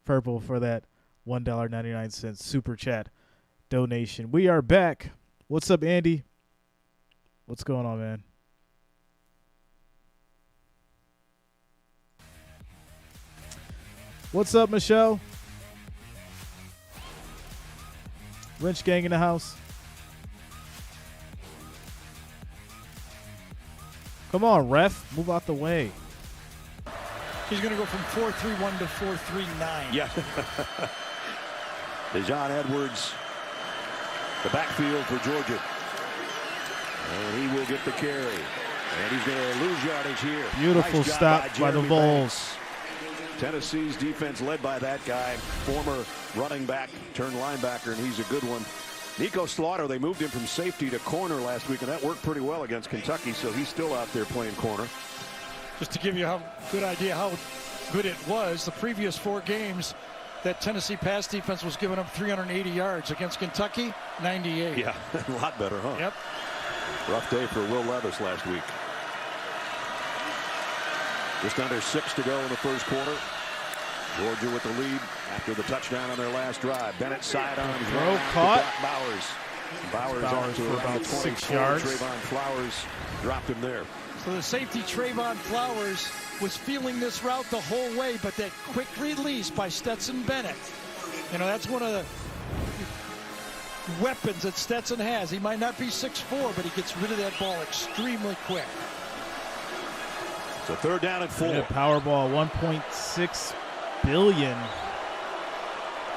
Purple, for that $1.99 super chat donation. We are back. What's up, Andy? What's going on, man? What's up, Michelle? Wrench Gang in the house. Come on, ref. Move out the way. He's going to go from 4-3-1 to 4-3-9. Yeah. DeJohn Edwards, the backfield for Georgia. And he will get the carry. And he's going to lose yardage here. Beautiful nice stop by the Vols. Tennessee's defense led by that guy, former running back turned linebacker, and he's a good one. Nico Slaughter, they moved him from safety to corner last week, and that worked pretty well against Kentucky, so he's still out there playing corner. Just to give you a good idea how good it was, the previous 4 games, that Tennessee pass defense was giving up 380 yards. Against Kentucky, 98. Yeah, a lot better, huh? Yep. Rough day for Will Levis last week. Just under 6 to go in the first quarter. Georgia with the lead after the touchdown on their last drive. Bennett sidearm throw caught. Bowers off to about 6 yards. Trayvon Flowers dropped him there. So the safety Trayvon Flowers was feeling this route the whole way, but that quick release by Stetson Bennett. You know, that's one of the weapons that Stetson has. He might not be 6'4", but he gets rid of that ball extremely quick. So 3rd down and 4. Powerball, $1.6 billion.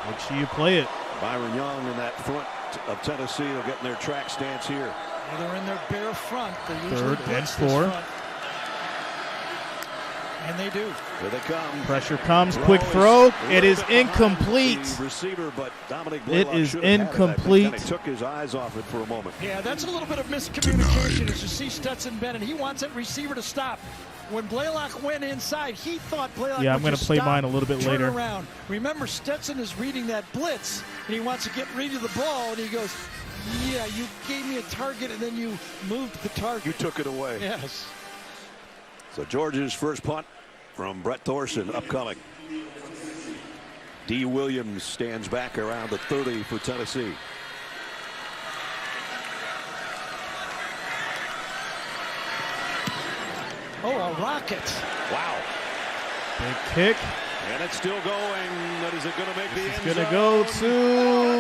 Make sure you play it. Byron Young in that front of Tennessee will get in their track stance here. Yeah, they're in their bare front. They usually 3rd and 4. And they do. Here they come. Pressure comes. Quick throw. It is incomplete. Receiver, but Dominic it is incomplete. He took his eyes off it for a moment. Yeah, that's a little bit of miscommunication as you see Stetson Bennett. He wants that receiver to stop. When Blaylock went inside, he thought Blaylock I'm going to play mine a little bit later. Around. Remember, Stetson is reading that blitz, and he wants to get rid of the ball, and he goes, yeah, you gave me a target, and then you moved the target. You took it away. Yes. So Georgia's first punt from Brett Thorson upcoming. D. Williams stands back around the 30 for Tennessee. Oh, a rocket. Wow. Big kick. And it's still going. But is it going to make the end zone? It's going to go to...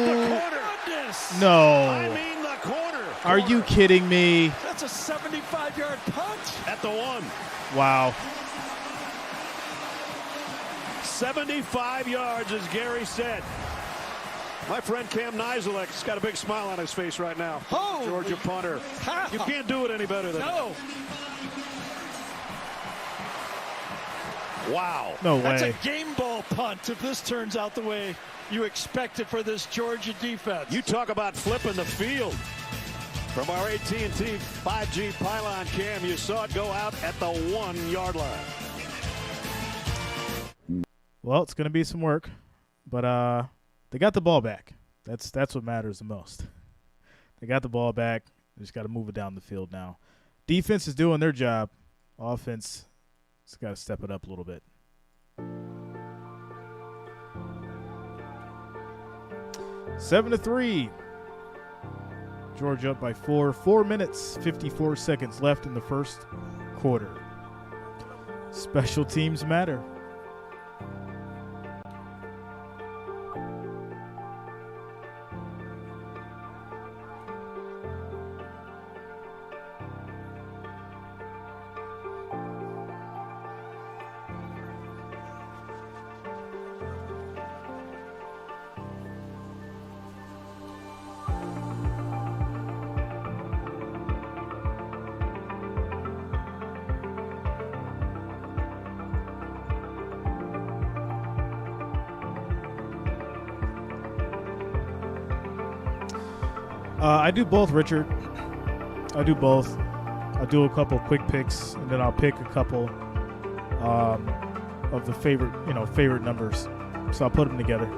the corner. Goodness. No. I mean the corner. Are you kidding me? That's a 75-yard punt. At the 1. Wow. 75 yards, as Gary said. My friend Cam Nizelek's got a big smile on his face right now. Oh, Georgia punter. You can't do it any better than that. Wow. No way. That's a game ball punt if this turns out the way you expect it for this Georgia defense. You talk about flipping the field. From our AT&T 5G pylon cam, you saw it go out at the 1-yard line. Well, it's going to be some work, but they got the ball back. That's what matters the most. They got the ball back. They just got to move it down the field now. Defense is doing their job. Offense has got to step it up a little bit. Seven to 3. Georgia up by 4. 4 minutes, 54 seconds left in the first quarter. Special teams matter. I do both, Richard. I do both. I'll do a couple quick picks, and then I'll pick a couple of the favorite numbers. So I'll put them together.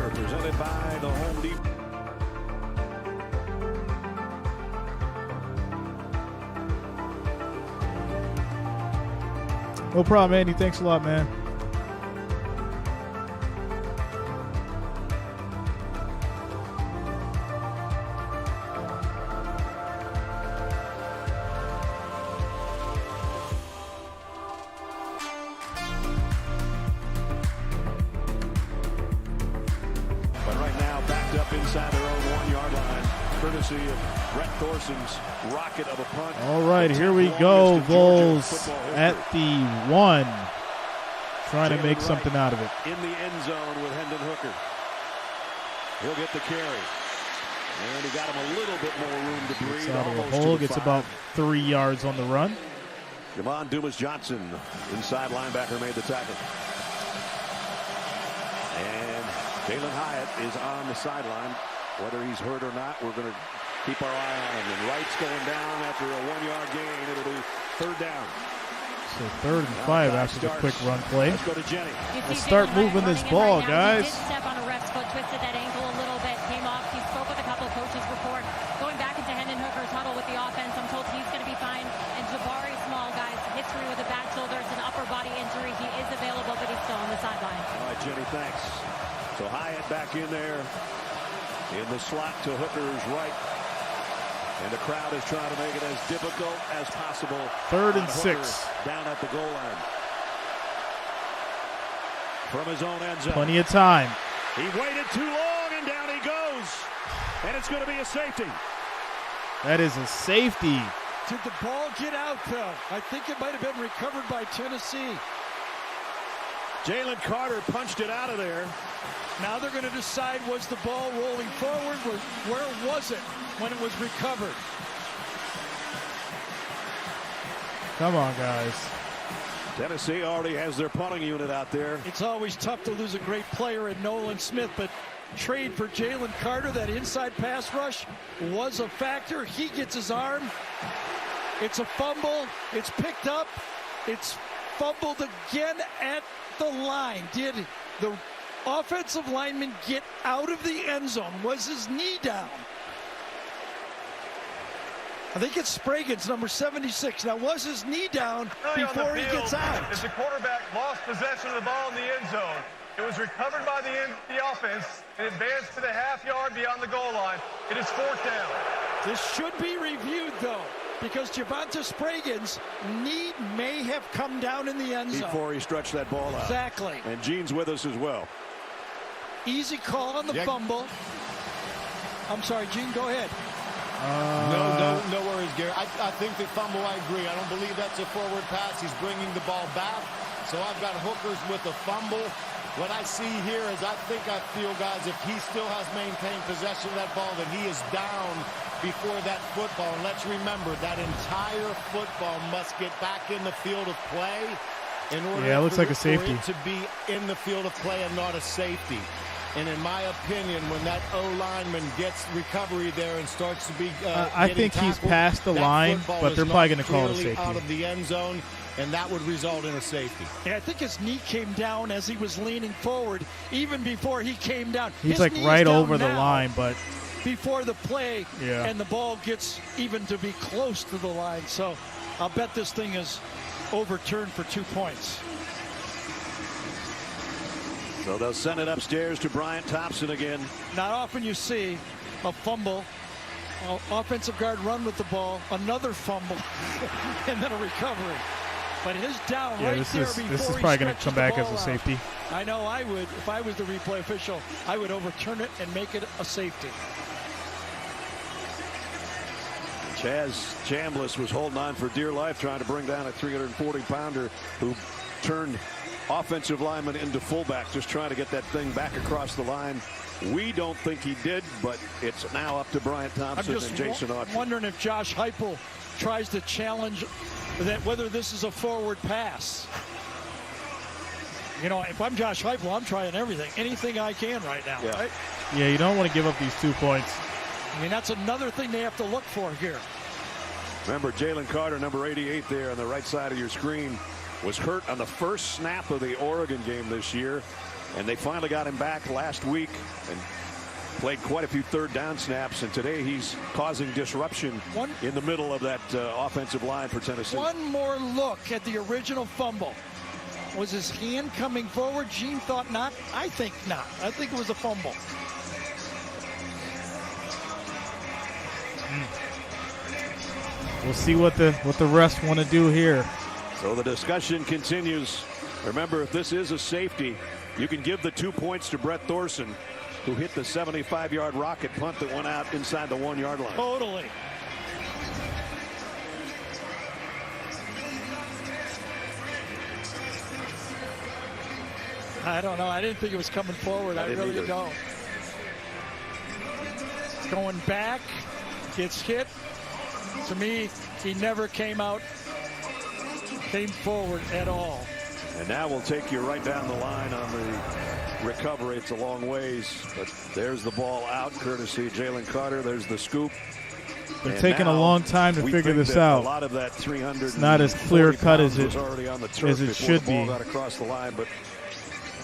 Presented by the Home Depot. No problem, Andy. Thanks a lot, man. All right, here we go. Bulls at the 1. Trying to make something out of it. In the end zone with Hendon Hooker. He'll get the carry. And he got him a little bit more room to breathe. Gets out of the hole. Gets about 3 yards on the run. Javon Dumas-Johnson, inside linebacker, made the tackle. And Jalen Hyatt is on the sideline. Whether he's hurt or not, we're going to keep our eye on him. And Wright's going down after a 1-yard gain. It'll be 3rd down. So 3rd and 5 after the quick run play. Let's go to Jenny. Let's start moving this ball, guys. He did step on a ref's foot, twisted that ankle a little bit, came off. He spoke with a couple of coaches before going back into Hendon Hooker's huddle with the offense. I'm told he's going to be fine. And Jabari Small, guys, history with a bad shoulder. It's an upper body injury. He is available, but he's still on the sideline. All right, Jenny, thanks. So Hyatt back in there in the slot to Hooker's right. And the crowd is trying to make it as difficult as possible. 3rd and 6. Down at the goal line. From his own end zone. Plenty of time. He waited too long, and down he goes. And it's going to be a safety. That is a safety. Did the ball get out, though? I think it might have been recovered by Tennessee. Jalen Carter punched it out of there. Now they're going to decide, was the ball rolling forward? Where was it when it was recovered? Come on, guys. Tennessee already has their punting unit out there. It's always tough to lose a great player in Nolan Smith, but trade for Jalen Carter, that inside pass rush was a factor. He gets his arm. It's a fumble. It's picked up. It's fumbled again at the line. Did the offensive lineman get out of the end zone? Was his knee down? I think it's Sprague's number 76. Now, was his knee down before he gets out? If the quarterback lost possession of the ball in the end zone, it was recovered by the offense and advanced to the half-yard beyond the goal line. It is 4th down. This should be reviewed, though, because Javonte Sprague's knee may have come down in the end zone. Before he stretched that ball out. Exactly. And Gene's with us as well. Easy call on the fumble. I'm sorry, Gene, go ahead. No worries, Gary. I think the fumble, I agree. I don't believe that's a forward pass. He's bringing the ball back. So I've got Hookers with a fumble. What I see here is I feel, guys, if he still has maintained possession of that ball, then he is down before that football. And let's remember, that entire football must get back in the field of play in order it looks like a safety. for it to be in the field of play and not a safety. And in my opinion, when that O-lineman gets recovery there and starts to be I think he's past the line, but they're probably going to call it a safety. Out of the end zone, and that would result in a safety. Yeah, I think his knee came down as he was leaning forward, even before he came down. He's his like right over the now, line, but before the play, and the ball gets even to be close to the line. So I'll bet this thing is overturned for 2 points. So they'll send it upstairs to Bryant Thompson again. Not often you see a fumble, offensive guard run with the ball, another fumble, and then a recovery. But his down right there before this is probably going to come back as a safety. I know I would. If I was the replay official, I would overturn it and make it a safety. Chaz Chambliss was holding on for dear life, trying to bring down a 340-pounder who turned offensive lineman into fullback, just trying to get that thing back across the line. We don't think he did, but it's now up to Bryant Thompson and Jason Autry. I'm wondering if Josh Heupel tries to challenge that, whether this is a forward pass. You know, if I'm Josh Heupel, I'm trying everything, anything I can right now. Yeah. Right? Yeah, you don't want to give up these 2 points. I mean, that's another thing they have to look for here. Remember, Jalen Carter, number 88 there on the right side of your screen, was hurt on the first snap of the Oregon game this year, and they finally got him back last week and played quite a few third down snaps, and today he's causing disruption in the middle of that offensive line for Tennessee. One more look at the original fumble. Was his hand coming forward? Gene thought not. I think not. I think it was a fumble. We'll see what the refs want to do here. So the discussion continues. Remember, if this is a safety, you can give the 2 points to Brett Thorson, who hit the 75-yard rocket punt that went out inside the 1-yard line. Totally. I don't know. I didn't think it was coming forward. I really don't. It's going back. Gets hit. To me, he never came forward at all. And now we'll take you right down the line on the recovery. It's a long ways, but there's the ball out, courtesy Jalen Carter. There's the scoop. Been taking a long time to figure this out. A lot of that 300. It's not as clear cut as it should be. Got across the line, but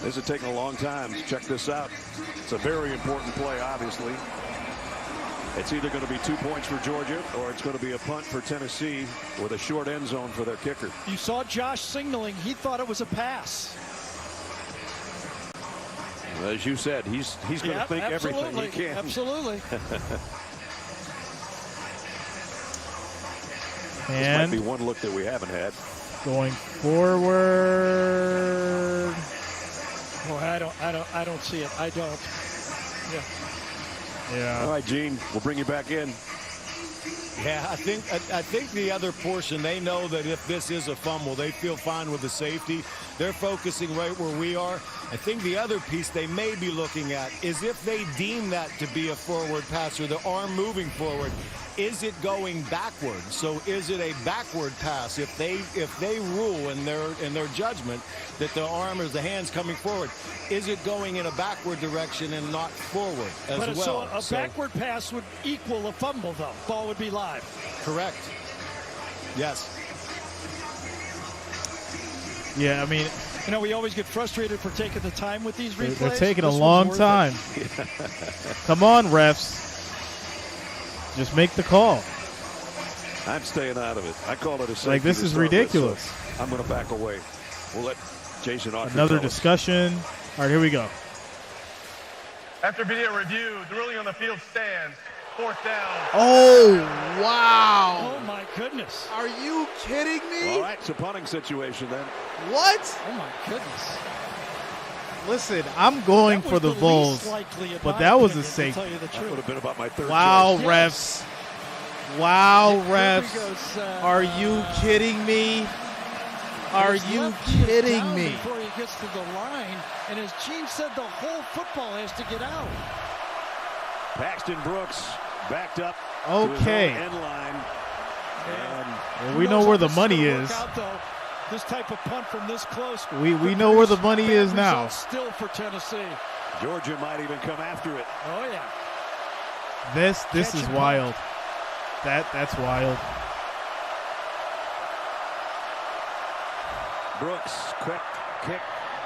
this is taking a long time. Check this out. It's a very important play, obviously. It's either going to be 2 points for Georgia or it's going to be a punt for Tennessee with a short end zone for their kicker. You saw Josh signaling. He thought it was a pass. As you said, he's going to think everything he can. Absolutely. And this might be one look that we haven't had. Going forward. Boy, I don't see it. I don't. Yeah. All right, Gene, we'll bring you back in. Yeah, I think the other portion, they know that if this is a fumble, they feel fine with the safety. They're focusing right where we are. I think the other piece they may be looking at is if they deem that to be a forward pass or the arm moving forward, is it going backward? So is it a backward pass? If they rule in their judgment that the arm or the hand's coming forward, is it going in a backward direction and not forward as well? So a backward pass would equal a fumble, though. Ball would be live. Correct. Yes. Yeah, I mean, you know, we always get frustrated for taking the time with these replays. They're taking a long time. Come on, refs. Just make the call. I'm staying out of it. I call it a safety. Like, this is ridiculous. So I'm going to back away. We'll let Jason Autry Another discussion. All right, here we go. After video review, the ruling on the field stands. 4th down. Oh, wow. Oh, my goodness. Are you kidding me? All right, it's a punting situation then. What? Oh, my goodness. Listen, I'm going for the Bulls, but that was a safety. That would have been about my third Wow, choice. refs. Wow, refs. Are you kidding me? Are you kidding me? Before he gets to the line, and as Gene said, the whole football has to get out. Paxton Brooks backed up. Okay. To his own end line. And well, we know where the money is. This type of punt from this close. We know where the money is now. Still for Tennessee. Georgia might even come after it. Oh yeah. This is wild. That's wild. Brooks, quick kick,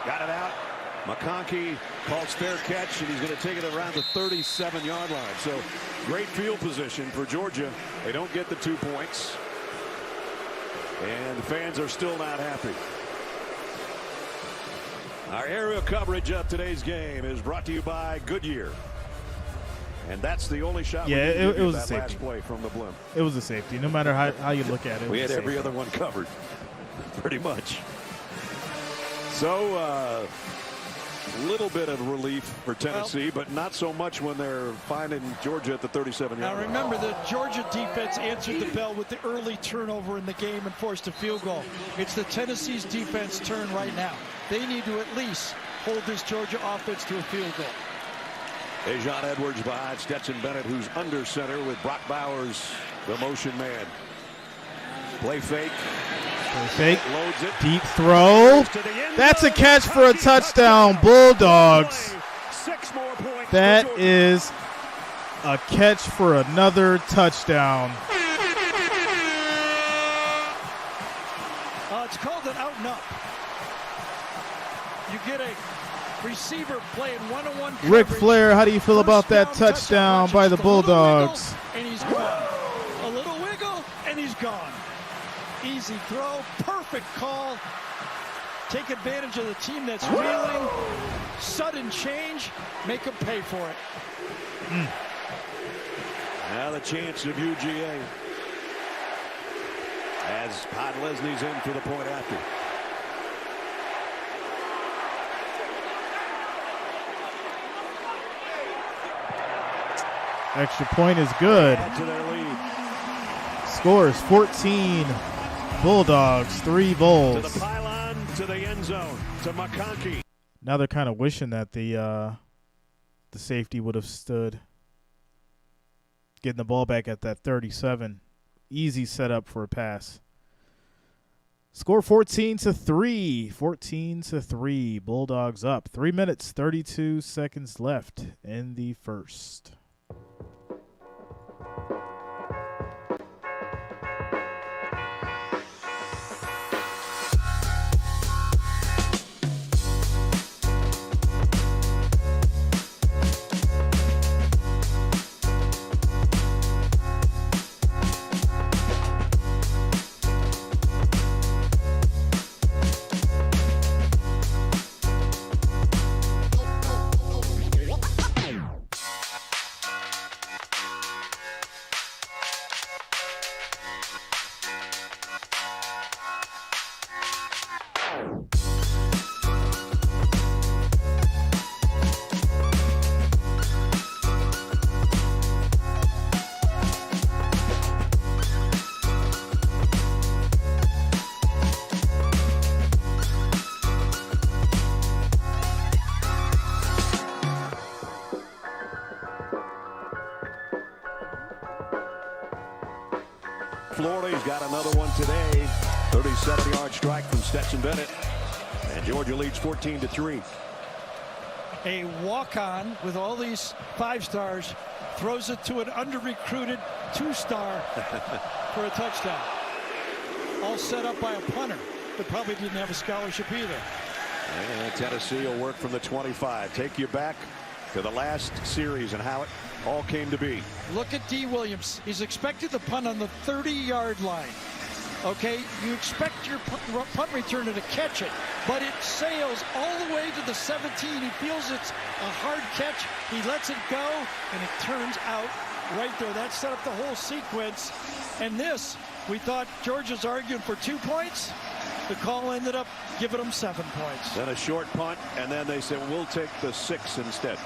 got it out. McConkey calls fair catch, and he's going to take it around the 37-yard line. So great field position for Georgia. They don't get the 2 points. And the fans are still not happy. Our aerial coverage of today's game is brought to you by Goodyear. And that's the only shot we it was a that safety. last play from the blimp. It was a safety, no matter how you look at it. We had every other one covered, pretty much. So, a little bit of relief for Tennessee, but not so much when they're finding Georgia at the 37-yard line. Now remember, the Georgia defense answered the bell with the early turnover in the game and forced a field goal. It's the Tennessee's defense turn right now. They need to at least hold this Georgia offense to a field goal. Dejon Edwards behind Stetson Bennett, who's under center with Brock Bowers, the motion man. Play fake. Loads it. Deep throw. That's a catch for a touchdown, Bulldogs. 6 more points. That is a catch for another touchdown. It's called an out and up. You get a receiver playing one-on-one coverage. Ric Flair, how do you feel about that touchdown by the Bulldogs? And he's gone. A little wiggle, and he's gone. Easy throw, perfect call. Take advantage of the team that's wheeling. Sudden change, make them pay for it. Now the chance of UGA. As Podlesny's in for the point after. Extra point is good. To their lead. Scores 14 Bulldogs, 3 Bulls. To the pylon, to the end zone, to McConkey. Now they're kind of wishing that the safety would have stood. Getting the ball back at that 37. Easy setup for a pass. Score 14-3. 14-3. Bulldogs up. 3 minutes, 32 seconds left in the first. got another one today. 37-yard strike from Stetson Bennett. And Georgia leads 14-3. A walk-on with all these 5-stars throws it to an under-recruited 2-star for a touchdown. All set up by a punter that probably didn't have a scholarship either. And Tennessee will work from the 25. Take you back to the last series and how it all came to be. Look at D. Williams. He's expected to punt on the 30-yard line. Okay, you expect your punt returner to catch it, but it sails all the way to the 17. He feels it's a hard catch. He lets it go, and it turns out right there. That set up the whole sequence. And this, we thought Georgia's arguing for 2 points. The call ended up giving them 7 points. Then a short punt, and then they said, we'll take the 6 instead.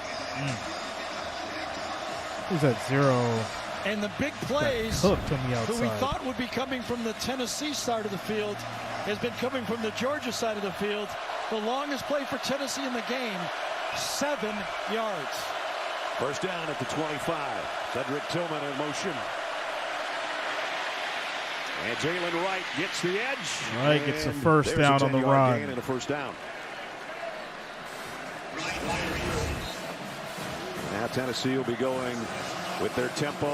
Who's that 0? And the big plays hooked on the outside that we thought would be coming from the Tennessee side of the field has been coming from the Georgia side of the field. The longest play for Tennessee in the game, 7 yards. First down at the 25. Cedric Tillman in motion. And Jalen Wright gets the edge. Wright gets the first down on the run. And a first down. Now Tennessee will be going with their tempo.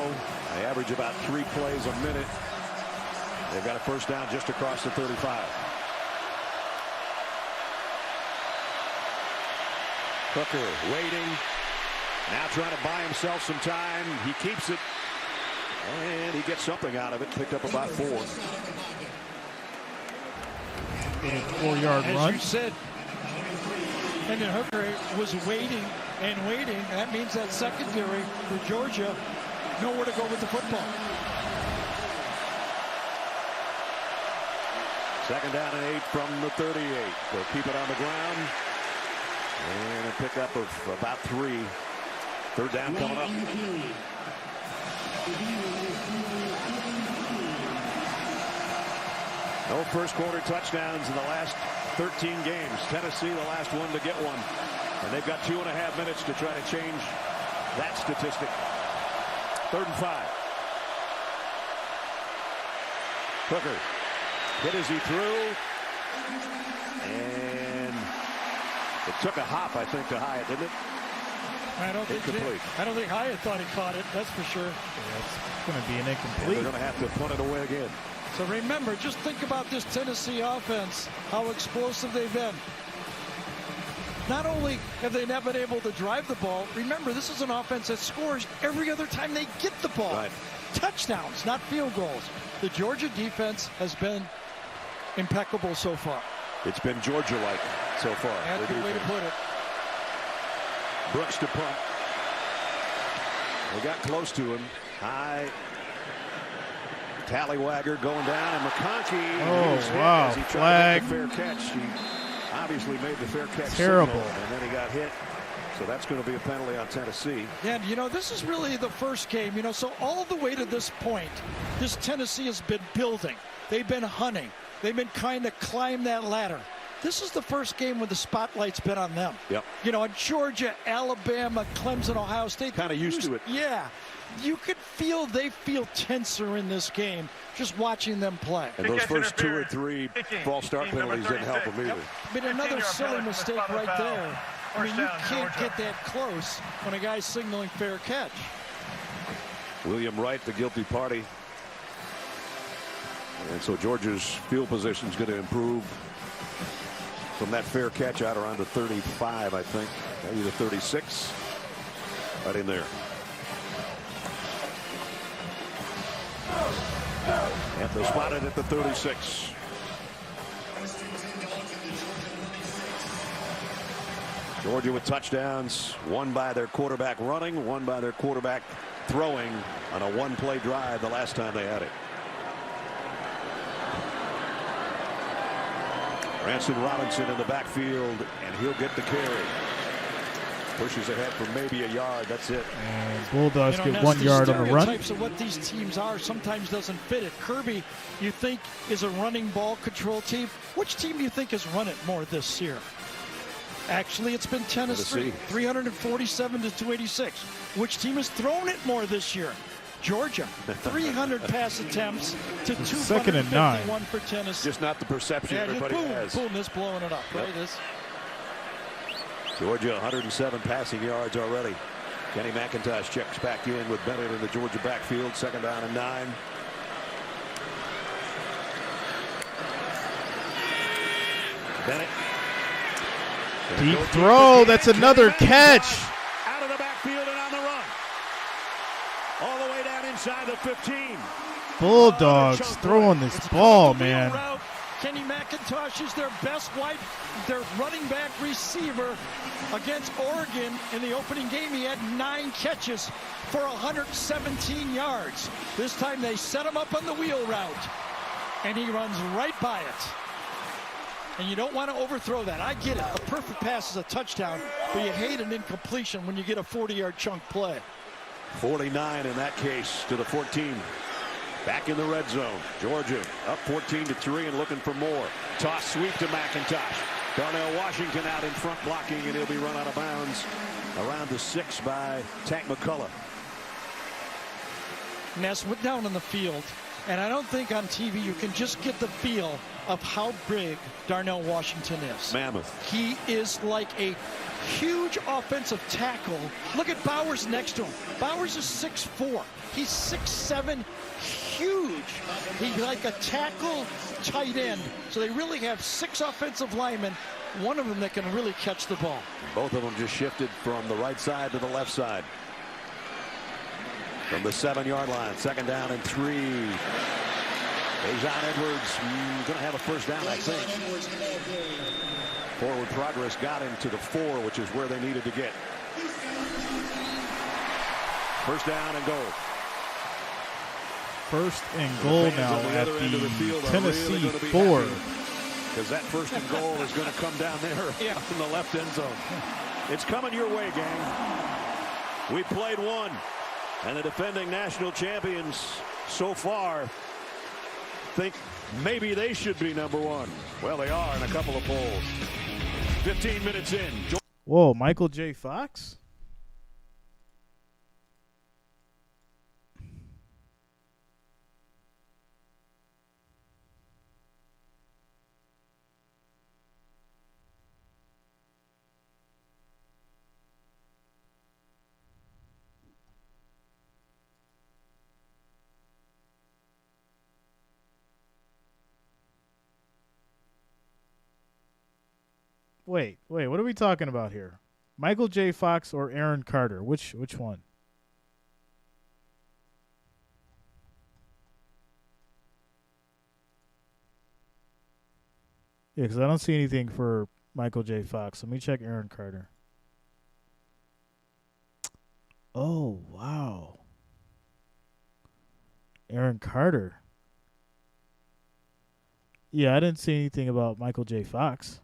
They average about 3 plays a minute. They've got a first down just across the 35. Hooker waiting. Now trying to buy himself some time. He keeps it. And he gets something out of it. Picked up about 4. 4-yard run. As you said, Hendon Hooker was waiting and waiting. That means that secondary for Georgia nowhere to go with the football. Second down and 8 from the 38. They'll keep it on the ground. And a pickup of about 3. Third down coming up. No first quarter touchdowns in the last 13 games. Tennessee the last one to get one. And they've got 2.5 minutes to try to change that statistic. 3rd and 5. Hooker hit as he threw. And it took a hop, I think, to Hyatt, didn't it? I don't think Hyatt thought he caught it, that's for sure. Yeah, it's going to be an incomplete. And they're going to have to punt it away again. So remember, just think about this Tennessee offense, how explosive they've been. Not only have they not been able to drive the ball, remember, this is an offense that scores every other time they get the ball. Right. Touchdowns, not field goals. The Georgia defense has been impeccable so far. It's been Georgia-like so far. That's a good way to put it. Brooks to punt. They got close to him. High. Tallywagger going down, and McConkey. Oh, wow. As he Flag. tried to make the fair catch. He obviously made the fair catch. Terrible. Signal, and then he got hit. So that's going to be a penalty on Tennessee. Yeah, and, you know, this is really the first game, you know, so all the way to this point, this Tennessee has been building. They've been hunting. They've been trying to climb that ladder. This is the first game where the spotlight's been on them. Yep. You know, in Georgia, Alabama, Clemson, Ohio State. Kind of used to it. Yeah. You could feel they feel tenser in this game just watching them play. And those first 2 or 3 false start penalties didn't help them either. I mean, another silly mistake right there. I mean, you can't get that close when a guy's signaling fair catch. William Wright, the guilty party. And so Georgia's field position is going to improve from that fair catch out around the 35, I think. Maybe the 36. Right in there. And they spotted at the 36. Georgia with touchdowns, one by their quarterback running, one by their quarterback throwing on a one-play drive the last time they had it. Ransom Robinson in the backfield, and he'll get the carry. Pushes ahead for maybe a yard. That's it. And Bulldogs get 1 yard on the run. Types of what these teams are sometimes doesn't fit it. Kirby, you think, is a running ball control team. Which team do you think has run it more this year? Actually, it's been Tennessee. 347 to 286. Which team has thrown it more this year? Georgia, 300 pass attempts to 251 for Tennessee. Just not the perception everybody has. Boom, this blowing it up, right? This. Georgia 107 passing yards already. Kenny McIntosh checks back in with Bennett in the Georgia backfield. 2nd down and 9. Bennett. Deep throw. That's another catch. Out of the backfield and on the run. All the way down inside the 15. Bulldogs throwing this ball, man. Kenny McIntosh is their their running back receiver against Oregon. In the opening game, he had 9 catches for 117 yards. This time they set him up on the wheel route, and he runs right by it. And you don't want to overthrow that. I get it. A perfect pass is a touchdown, but you hate an incompletion when you get a 40-yard chunk play. 49 in that case to the 14. Back in the red zone. Georgia up 14-3 and looking for more. Toss sweep to McIntosh. Darnell Washington out in front blocking, and he'll be run out of bounds around the 6 by Tank McCullough. Ness went down on the field, and I don't think on TV you can just get the feel of how big Darnell Washington is. Mammoth. He is like a huge offensive tackle. Look at Bowers next to him. Bowers is 6'4". He's 6'7", huge. He's like a tackle tight end. So they really have 6 offensive linemen, one of them that can really catch the ball. Both of them just shifted from the right side to the left side. From the 7-yard line, 2nd down and 3. Dejon Edwards going to have a first down, I think. Forward progress got him to the 4, which is where they needed to get. First down and goal. First and goal now at the Tennessee 4. Because that first and goal is going to come down there in the left end zone. It's coming your way, gang. We played one. And the defending national champions so far think maybe they should be number 1. Well, they are in a couple of polls. 15 minutes in. Whoa, Michael J. Fox? Wait, what are we talking about here? Michael J. Fox or Aaron Carter? Which one? Yeah, because I don't see anything for Michael J. Fox. Let me check Aaron Carter. Oh, wow. Aaron Carter. Yeah, I didn't see anything about Michael J. Fox.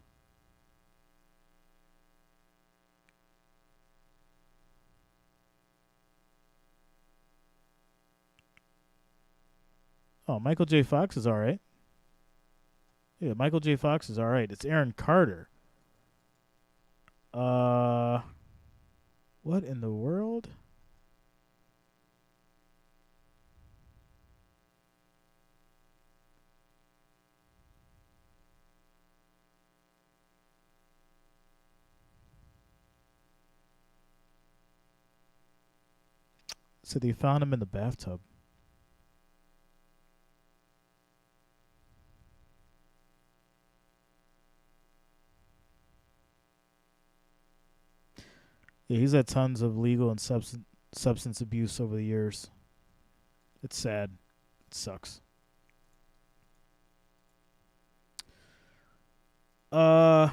Oh, Michael J. Fox is all right. Yeah, Michael J. Fox is all right. It's Aaron Carter. What in the world? So they found him in the bathtub. Yeah, he's had tons of legal and substance abuse over the years. It's sad. It sucks. Yeah.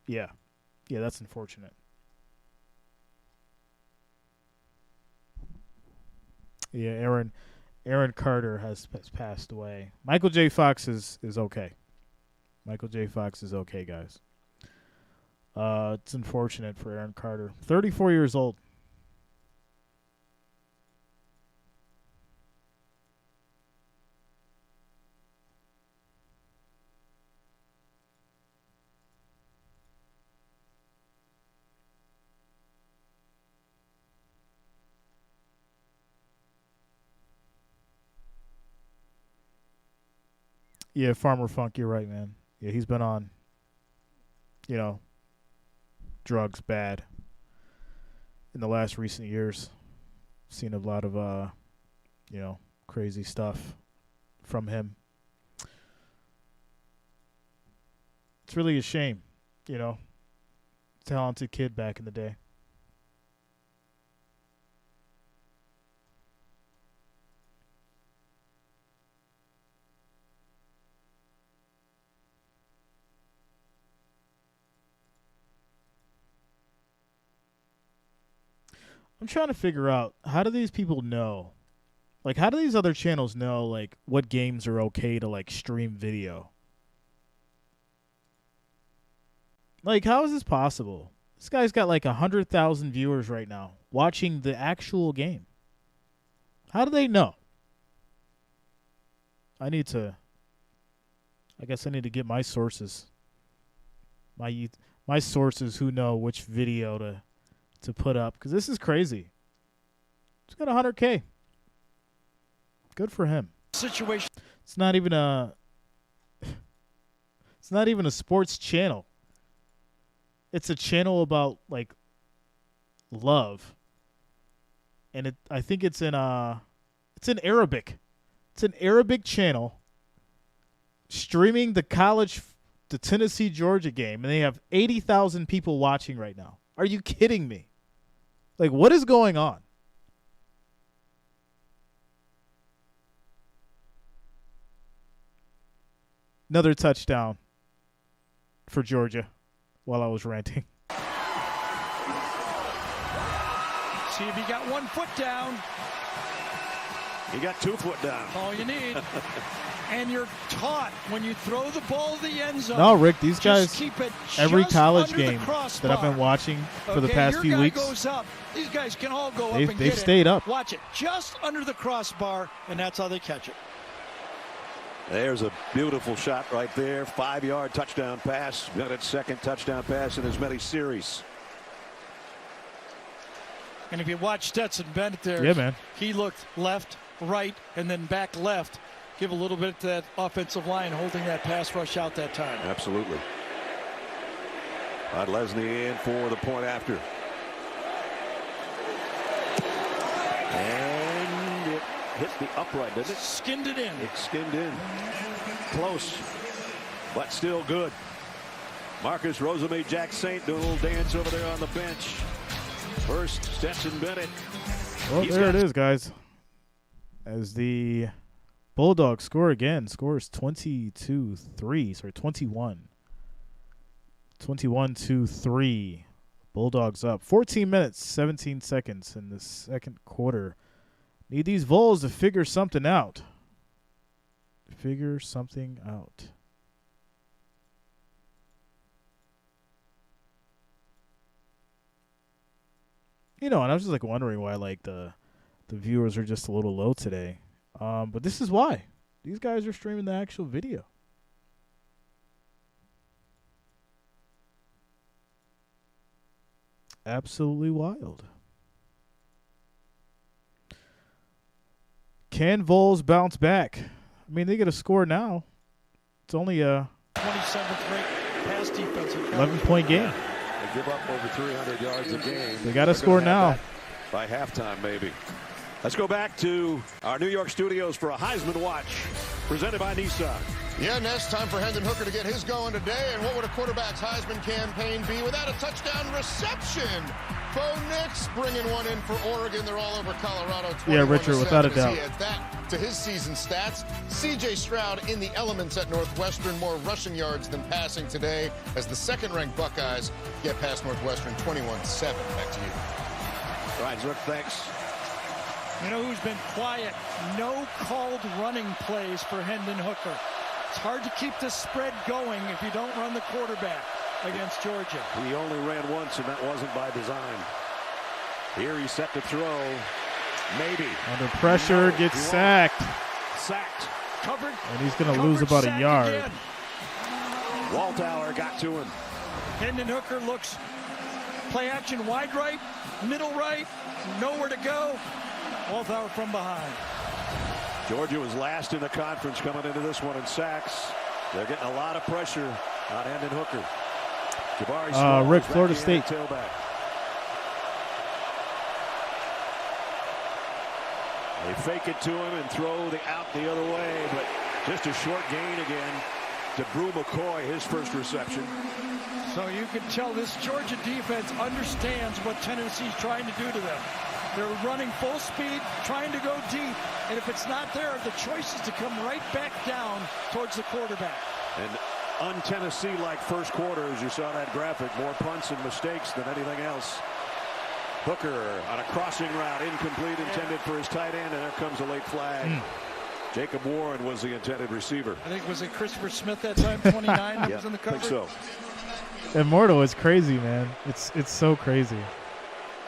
Yeah, that's unfortunate. Yeah, Aaron Carter has passed away. Michael J. Fox is okay. Michael J. Fox is okay, guys. It's unfortunate for Aaron Carter. 34 years old. Yeah, Farmer Funk, you're right, man. Yeah, he's been on, drugs bad in the last recent years. Seen a lot of, crazy stuff from him. It's really a shame, talented kid back in the day. I'm trying to figure out, how do these people know? Like, how do these other channels know, like, what games are okay to, like, stream video? Like, how is this possible? This guy's got, like, 100,000 viewers right now watching the actual game. How do they know? I guess I need to get my sources. My sources who know which video to put up, because this is crazy. He's got 100K. Good for him. Situation. It's not even a sports channel. It's a channel about, like, love. And I think it's in Arabic. It's an Arabic channel streaming the Tennessee Georgia game, and they have 80,000 people watching right now. Are you kidding me? Like, what is going on? Another touchdown for Georgia while I was ranting. See if he got 1 foot down. He got 2 foot down. All you need. And you're taught when you throw the ball to the end zone. No, Rick, these guys, keep it every college game that I've been watching for the past few weeks, goes up. These guys can all go up and get it. They've stayed up. Watch it. Just under the crossbar, and that's how they catch it. There's a beautiful shot right there. 5-yard touchdown pass. Got its second touchdown pass in as many series. And if you watch Stetson Bennett there, yeah, man, he looked left, right, and then back left. Give a little bit to that offensive line holding that pass rush out that time. Absolutely. Lesney in for the point after. And it hit the upright, didn't it? Skinned it in. It skinned in. Close, but still good. Marcus Rosamie-Jack Saint doing a little dance over there on the bench. First, Stetson Bennett. Well, there it is, guys. As the Bulldogs score again. Scores 22-3. Sorry, 21. 21-3. Bulldogs up. 14 minutes, 17 seconds in the second quarter. Need these Vols to figure something out. Figure something out. And I was just, like, wondering why, like, the viewers are just a little low today. But this is why. These guys are streaming the actual video. Absolutely wild. Can Vols bounce back? I mean, they get a score now. It's only a 27th ranked pass defense. 11-point game. They give up over 300 yards a game. They got to score now. By halftime, maybe. Let's go back to our New York studios for a Heisman Watch, presented by Nissan. Yeah, Ness, time for Hendon Hooker to get his going today. And what would a quarterback's Heisman campaign be without a touchdown reception? Bo Nix bringing one in for Oregon. They're all over Colorado. Yeah, Richard, without a doubt. He adds that to his season stats. C.J. Stroud in the elements at Northwestern. More rushing yards than passing today as the second-ranked Buckeyes get past Northwestern 21-7. Back to you. All right, Rick, thanks. You know who's been quiet? No called running plays for Hendon Hooker. It's hard to keep the spread going if you don't run the quarterback against Georgia. He only ran once, and that wasn't by design. Here he's set to throw. Maybe. Under pressure, gets sacked. Sacked. Covered. And he's going to lose about a yard. Again. Waltauer got to him. Hendon Hooker looks play action wide right, middle right, nowhere to go. Waltauer from behind. Georgia was last in the conference coming into this one in sacks. They're getting a lot of pressure on Hendon Hooker. Jabari Small Rick, Florida State. Tailback. They fake it to him and throw out the other way, but just a short gain again to Brew McCoy, his first reception. So you can tell this Georgia defense understands what Tennessee's trying to do to them. They're running full speed, trying to go deep, and if it's not there, the choice is to come right back down towards the quarterback. And un-Tennessee-like first quarter, as you saw that graphic, more punts and mistakes than anything else. Hooker on a crossing route, incomplete, intended for his tight end, and there comes a late flag. Jacob Warren was the intended receiver. I think, was it Christopher Smith that time, 29, who was in the cover? I think so. Immortal is crazy, man. It's so crazy.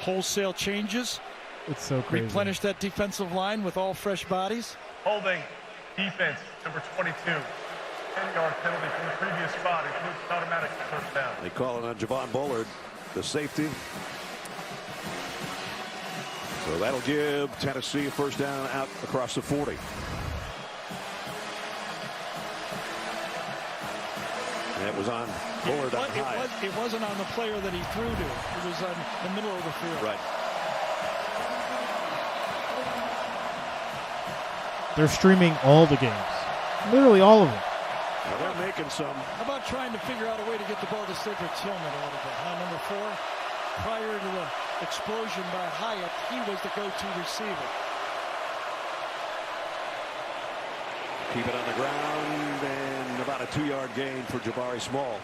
Wholesale changes. It's so crazy. Replenish that defensive line with all fresh bodies. Holding defense, number 22. 10-yard penalty from the previous spot. Includes an automatic first down. They call it on Javon Bullard, the safety. So that'll give Tennessee a first down out across the 40. And it was on Bullard on high. It wasn't on the player that he threw to. It was on the middle of the field. Right. They're streaming all the games. Literally all of them. Now they're making some. How about trying to figure out a way to get the ball to Cedric Tillman a little bit? Number 4, prior to the explosion by Hyatt, he was the go-to receiver. Keep it on the ground, and about a 2-yard gain for Jabari Small.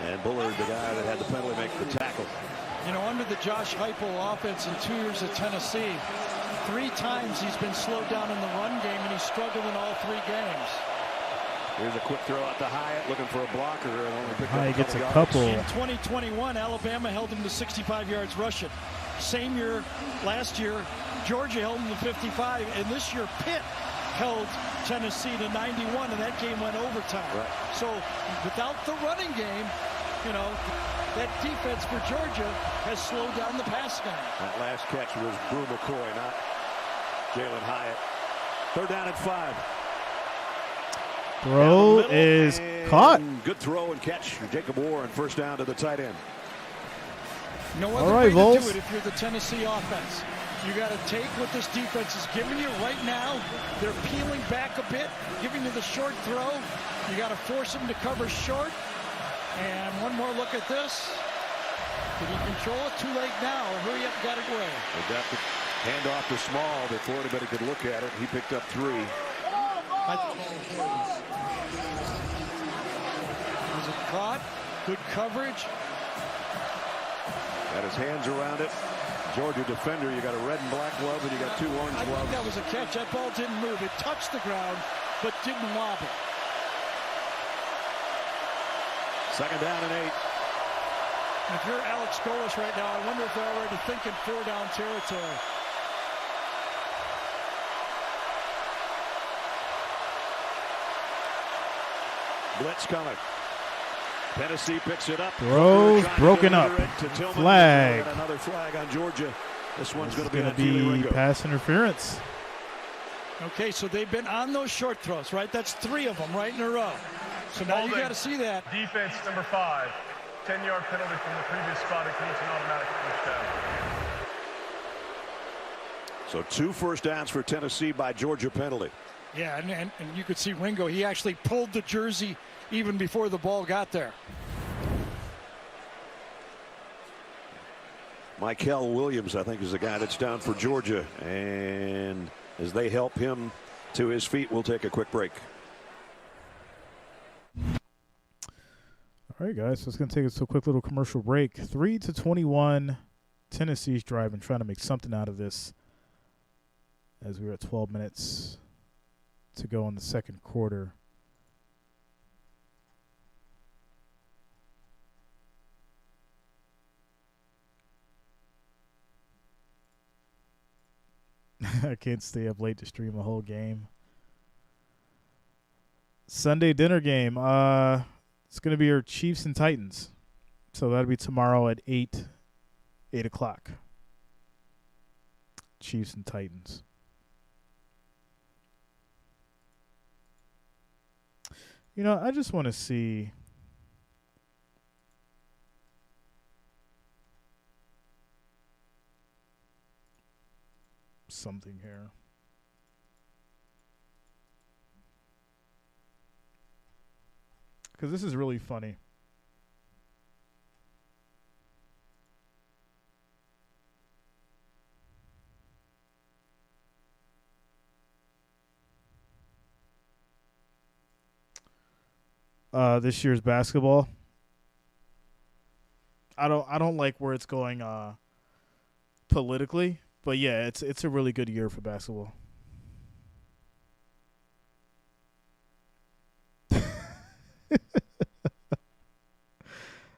And Bullard, the guy that had the penalty, make the tackle. You know, under the Josh Heupel offense in 2 years at Tennessee, 3 times he's been slowed down in the run game, and he's struggled in all 3 games. Here's a quick throw out to Hyatt, looking for a blocker, and only picked up Hyatt gets a yards. couple. In 2021, Alabama held him to 65 yards rushing. Same year, last year, Georgia held him to 55, and this year Pitt held Tennessee to 91, and that game went overtime. Right. So without the running game, you know, that defense for Georgia has slowed down the pass game. That last catch was Brew McCoy, not Jalen Hyatt. 3rd down and 5. Throw is caught. Good throw and catch. Jacob Warren, first down to the tight end. No other way to do it if you're the Tennessee offense. You got to take what this defense is giving you right now. They're peeling back a bit, giving you the short throw. You got to force them to cover short. And one more look at this. Did he control it? Too late now. Hurry up, got it away. They got the handoff to Small before anybody could look at it. He picked up 3. Was it caught? Good coverage. Got his hands around it. Georgia defender, you got a red and black glove, and you got 2 orange gloves. I think that was a catch. That ball didn't move. It touched the ground, but didn't wobble. 2nd down and 8. If you're Alex Golesh right now, I wonder if they're already thinking 4-down territory. Blitz coming. Tennessee picks it up. Throws broken up. Flag. Another flag on Georgia. This one's going to be pass interference. Okay, so they've been on those short throws, right? That's 3 of them right in a row. So now you got to see that. Defense number 5. 10-yard penalty from the previous spot. Includes an automatic first down. So 2 first downs for Tennessee by Georgia penalty. Yeah, and you could see Ringo. He actually pulled the jersey even before the ball got there. Michael Williams, I think, is the guy that's down for Georgia. And as they help him to his feet, we'll take a quick break. All right, guys, so it's going to take us to a quick little commercial break. 3-21, Tennessee's driving, trying to make something out of this as we're at 12 minutes to go in the second quarter. I can't stay up late to stream a whole game. Sunday dinner game. It's going to be our Chiefs and Titans. So that'll be tomorrow at 8 o'clock. Chiefs and Titans. You know, I just want to see something here. Because this is really funny. This year's basketball. I don't like where it's going politically, but yeah, it's a really good year for basketball.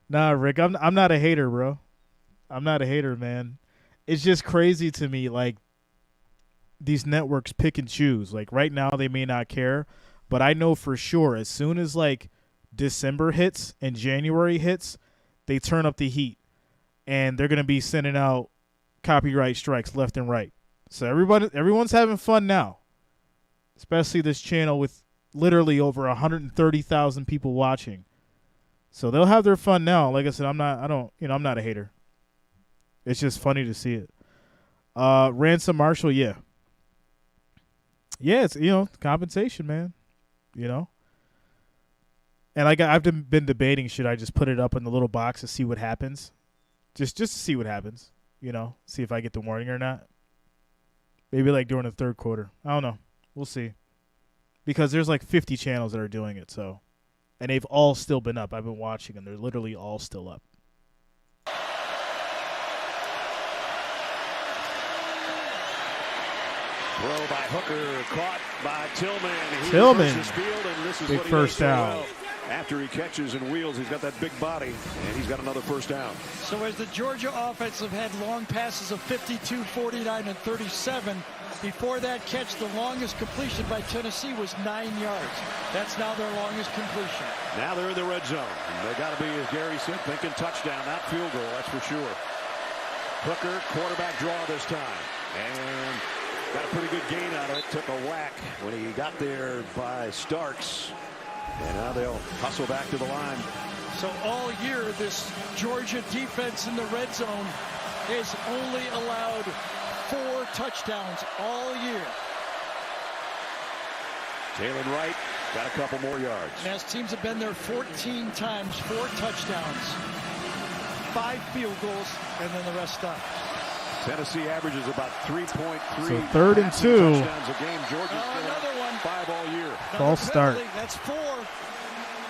Nah, Rick, I'm not a hater, bro. I'm not a hater, man. It's just crazy to me, like, these networks pick and choose. Like, right now they may not care, but I know for sure as soon as, like, December hits and January hits, they turn up the heat, and they're going to be sending out copyright strikes left and right. So everyone's having fun now, especially this channel with literally over 130,000 people watching. So they'll have their fun now. Like I said, I'm not a hater. It's just funny to see it. Ransom Marshall, yeah. Yeah, it's, compensation, man. And I've been debating, should I just put it up in the little box to see what happens? Just to see what happens, see if I get the warning or not. Maybe like during the third quarter. I don't know. We'll see. Because there's like 50 channels that are doing it, so. And they've all still been up. I've been watching them. They're literally all still up. Throw by Hooker, caught by Tillman. Tillman, field, and this is big what he first down. well. After he catches and wheels, he's got that big body, and he's got another first down. So as the Georgia offense have had long passes of 52, 49, and 37, before that catch, the longest completion by Tennessee was 9 yards. That's now their longest completion. Now they're in the red zone. They got to be, as Gary said, thinking touchdown, not field goal, that's for sure. Hooker, quarterback draw this time. And got a pretty good gain out of it. Took a whack when he got there by Starks. And now they'll hustle back to the line. So all year, this Georgia defense in the red zone has only allowed 4 touchdowns all year. Jalen Wright got a couple more yards. And as teams have been there 14 times, 4 touchdowns, 5 field goals, and then the rest stops. Tennessee averages about 3.3. So 3rd and 2. Touchdowns a game. Georgia's another one. 5 all year. False start. That's 4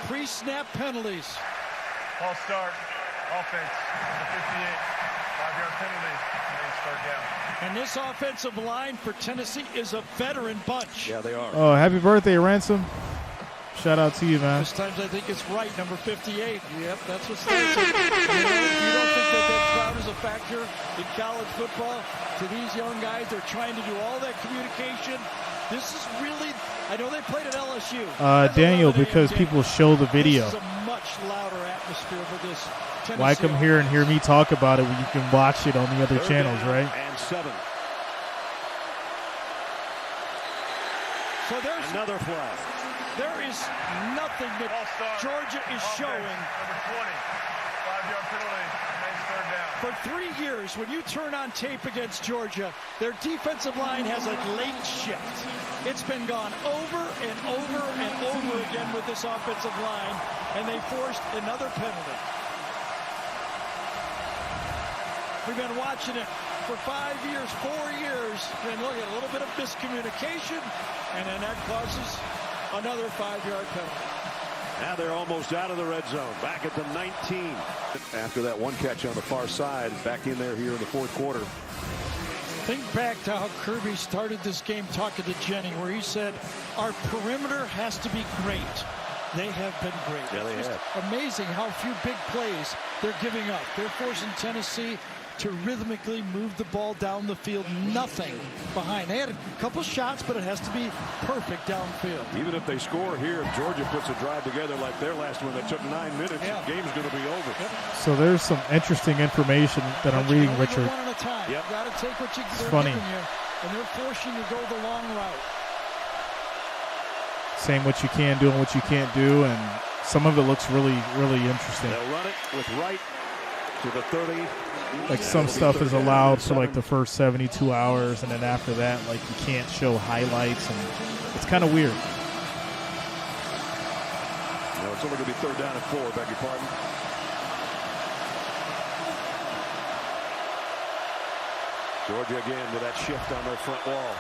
pre-snap penalties. False start. Offense. The 58. 5-yard penalty. Third down. And this offensive line for Tennessee is a veteran bunch. Yeah, they are. Oh, happy birthday, Ransom. Shout out to you, man. This times I think it's right, number 58. Yep, that's what's starts it. You don't think that crowd is a factor in college football? To these young guys, they're trying to do all that communication. This is really, I know they played at LSU. Daniel, because people show the video. This is a much louder atmosphere for this Tennessee. Why come here and hear me talk about it when you can watch it on the other channels, right? And 7. So there's another flag. There is nothing that Georgia is showing. Number 20, 5-yard penalty, makes third down. For 3 years, when you turn on tape against Georgia, their defensive line has a late shift. It's been gone over and over and over again with this offensive line, and they forced another penalty. We've been watching it for 5 years, 4 years, and look at a little bit of miscommunication, and then that causes another 5-yard penalty. Now they're almost out of the red zone. Back at the 19. After that one catch on the far side, back in there here in the fourth quarter. Think back to how Kirby started this game talking to Jenny, where he said, our perimeter has to be great. They have been great. Yeah, they have. Amazing how few big plays they're giving up. They're forcing Tennessee to rhythmically move the ball down the field, nothing behind. They had a couple shots, but it has to be perfect downfield. Even if they score here, if Georgia puts a drive together like their last one that took 9 minutes, the game's going to be over. Yep. So there's some interesting information that I'm reading, Richard. One at a time. Yep. You got to take what it's they're funny. giving you, and they're forcing you to go the long route. saying what you can do and what you can't do, and some of it looks really, really interesting. They'll run it with right to the 30. Like some stuff is allowed for like the first 72 hours, and then after that, like you can't show highlights, and it's kind of weird. No, it's only going to be 3rd down and 4. Beg your pardon. Georgia again with that shift on their front wall.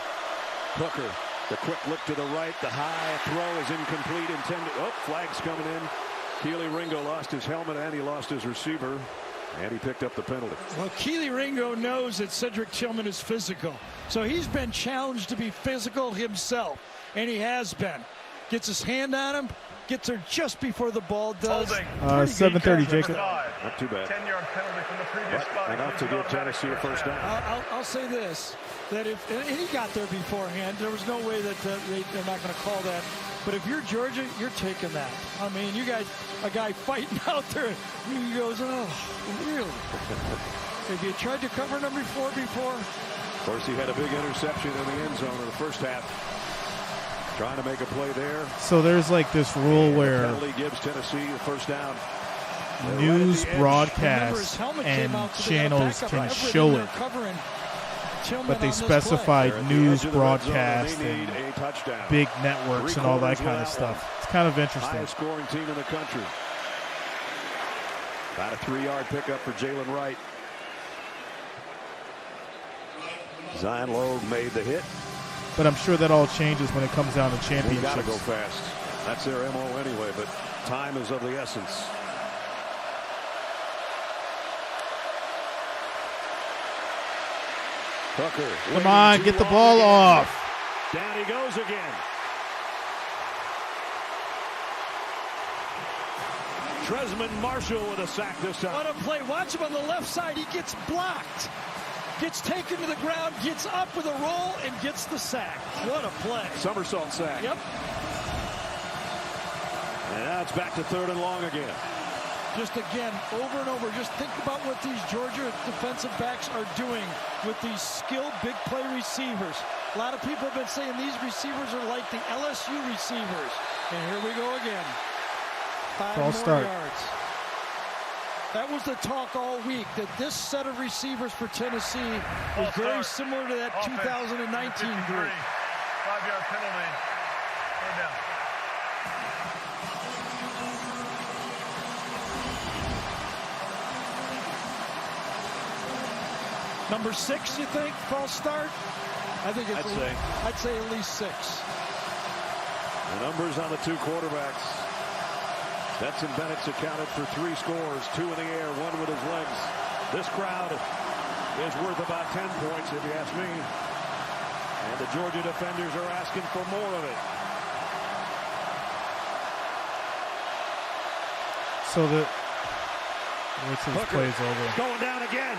Hooker, the quick look to the right. The high throw is incomplete. Intended. Oh, flag's coming in. Keely Ringo lost his helmet and he lost his receiver. And he picked up the penalty. Well, Keely Ringo knows that Cedric Tillman is physical. So he's been challenged to be physical himself. And he has been. Gets his hand on him. Gets there just before the ball does. 7:30, Jacob. Not too bad. 10-yard penalty from the previous spot. Enough to give Tennessee a first down. I'll say this, that if and he got there beforehand, there was no way that they're not going to call that. But if you're Georgia, you're taking that. I mean, you guys, a guy fighting out there, he goes, oh, really? Have you tried to cover number 4 before? Of course, he had a big interception in the end zone in the first half. Trying to make a play there. So there's like this rule where penalty gives Tennessee the first down. News broadcasts and channels can show it, but they specified news broadcast and big networks and all that kind of stuff. It's kind of interesting. Highest scoring team in the country. About a 3-yard pickup for Jalen Wright. Zion Logue made the hit. But I'm sure that all changes when it comes down to championships. You got to go fast. That's their MO anyway, but time is of the essence. Hooker. Come on, get the ball off. Down he goes again. Tresman Marshall with a sack this time. What a play. Watch him on the left side. He gets blocked. Gets taken to the ground, gets up with a roll, and gets the sack. What a play. Somersault sack. Yep. And now it's back to 3rd and long again. Just again, over and over, just think about what these Georgia defensive backs are doing with these skilled big play receivers. A lot of people have been saying these receivers are like the LSU receivers. And here we go again. 5 more yards. That was the talk all week, that this set of receivers for Tennessee was very similar to that 2019 group. 5-yard penalty. 3rd down. Number 6, you think? False start? I think it's I'd say at least 6. The numbers on the 2 quarterbacks. Stetson Bennett's accounted for 3 scores, 2 in the air, 1 with his legs. This crowd is worth about 10 points, if you ask me. And the Georgia defenders are asking for more of it. So what's his plays over? Going down again.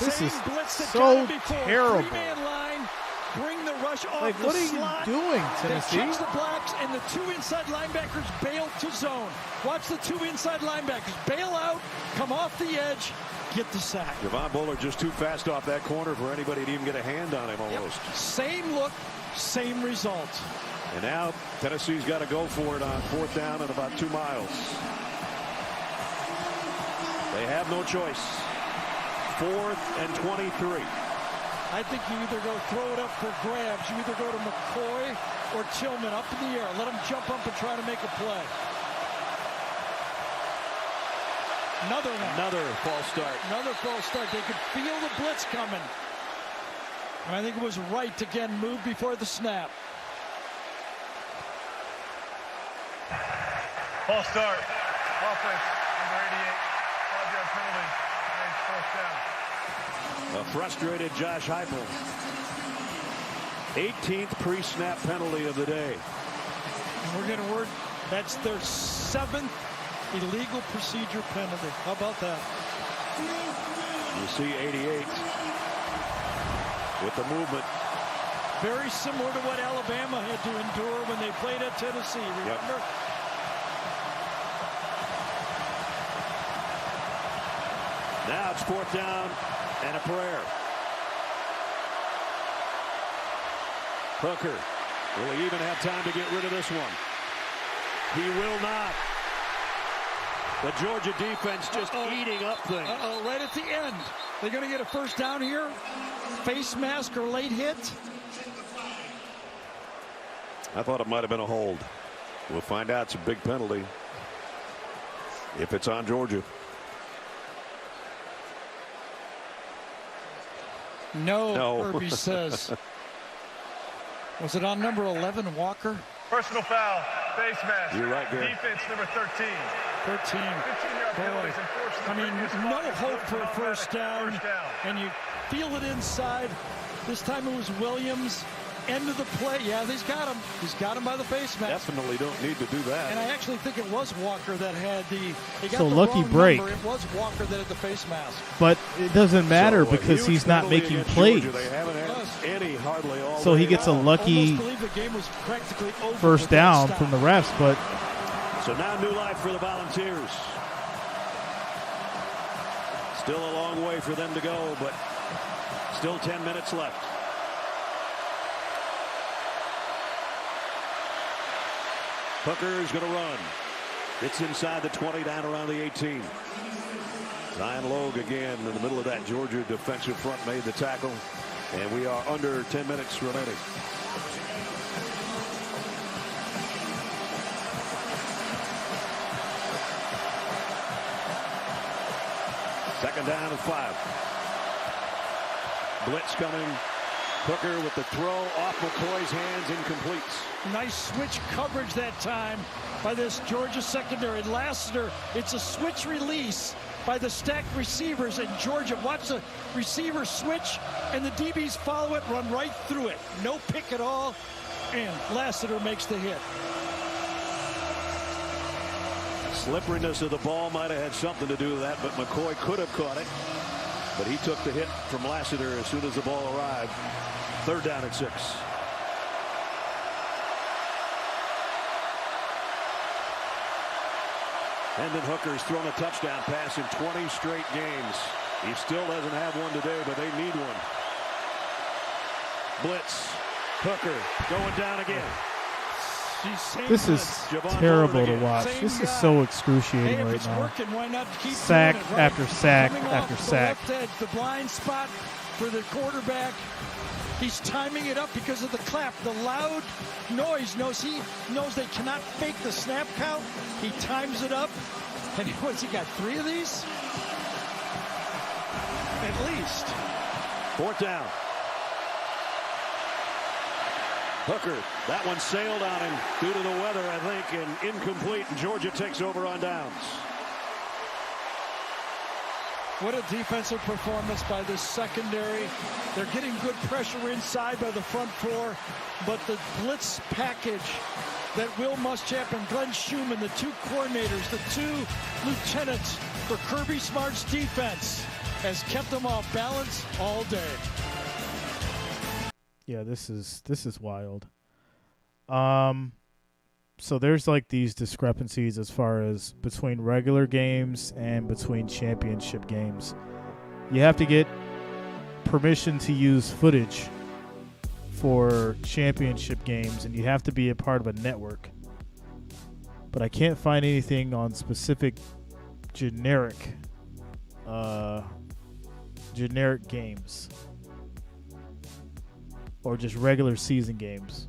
This is so terrible. 3-man line. Bring the rush off like, the what are slot. you doing, Tennessee? They catch the blocks, and the 2 inside linebackers bail to zone. Watch the 2 inside linebackers bail out, come off the edge, get the sack. Javon Bullard just too fast off that corner for anybody to even get a hand on him almost. Yep. Same look, same result. And now Tennessee's got to go for it on 4th down and about 2 miles. They have no choice. 4th and 23. I think you either go throw it up for grabs. You either go to McCoy or Tillman up in the air. Let them jump up and try to make a play. Another one. Another false start. Another false start. They could feel the blitz coming. And I think it was right to, again, move before the snap. False start. Offense, number 88. 5-yard penalty. Makes 4th down. A frustrated Josh Heupel. 18th pre-snap penalty of the day. And we're going to work. That's their 7th illegal procedure penalty. How about that? You see 88 with the movement. Very similar to what Alabama had to endure when they played at Tennessee. Remember? Yep. Now it's 4th down and a prayer. Hooker Will he even have time to get rid of this one? He will not. The Georgia defense just eating up things. Right at the end. They're going to get a first down here. Face mask or late hit. I thought it might have been a hold. We'll find out. It's a big penalty if it's on Georgia. No. Irving says. Was it on number 11, Walker? Personal foul, face mask. You're right, Gary. Defense number 13. 13. Boy, I mean, no hope for a first down, and you feel it inside. This time it was Williams. End of the play. Yeah, he's got him. He's got him by the face mask. Definitely don't need to do that. And I actually think it was Walker that had the. He got so the lucky wrong break. Number. It was Walker that had the face mask. But it doesn't matter because he's not making plays. Georgia. They haven't had any hardly all so he gets a lucky first down from the refs. But so now new life for the Volunteers. Still a long way for them to go, but still 10 minutes left. Hooker's going to run. It's inside the 20, down around the 18. Zion Logue again in the middle of that Georgia defensive front made the tackle. And we are under 10 minutes remaining. Second down and 5. Blitz coming. Hooker with the throw off McCoy's hands, incomplete. Nice switch coverage that time by this Georgia secondary. Lassiter, it's a switch release by the stacked receivers, and Georgia, watch the receiver switch, and the DBs follow it, run right through it. No pick at all, and Lassiter makes the hit. Slipperiness of the ball might have had something to do with that, but McCoy could have caught it. But he took the hit from Lassiter as soon as the ball arrived. Third down at 6. Hendon Hooker's thrown a touchdown pass in 20 straight games. He still doesn't have one today, but they need one. Blitz. Hooker going down again. This is terrible to watch. This is so excruciating right now. Sack after sack after sack. The blind spot for the quarterback. He's timing it up because of the clap. The loud noise he knows they cannot fake the snap count. He times it up. And what's he got, 3 of these? At least. Fourth down. Hooker, that one sailed on him due to the weather, I think, and incomplete, and Georgia takes over on downs. What a defensive performance by this secondary. They're getting good pressure inside by the front four, but the blitz package that Will Muschamp and Glenn Schumann, the 2 coordinators, the 2 lieutenants for Kirby Smart's defense, has kept them off balance all day. Yeah, this is wild. So there's like these discrepancies as far as between regular games and between championship games. You have to get permission to use footage for championship games, and you have to be a part of a network. But I can't find anything on specific generic games. Or just regular season games.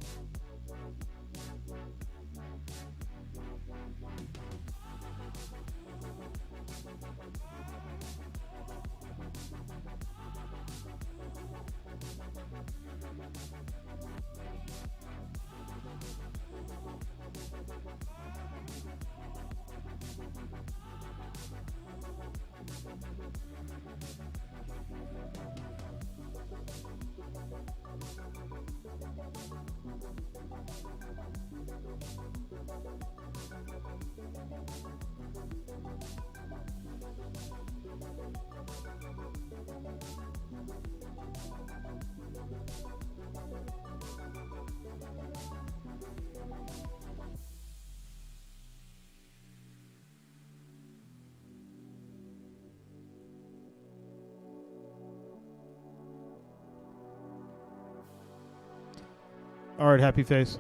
All right, happy face.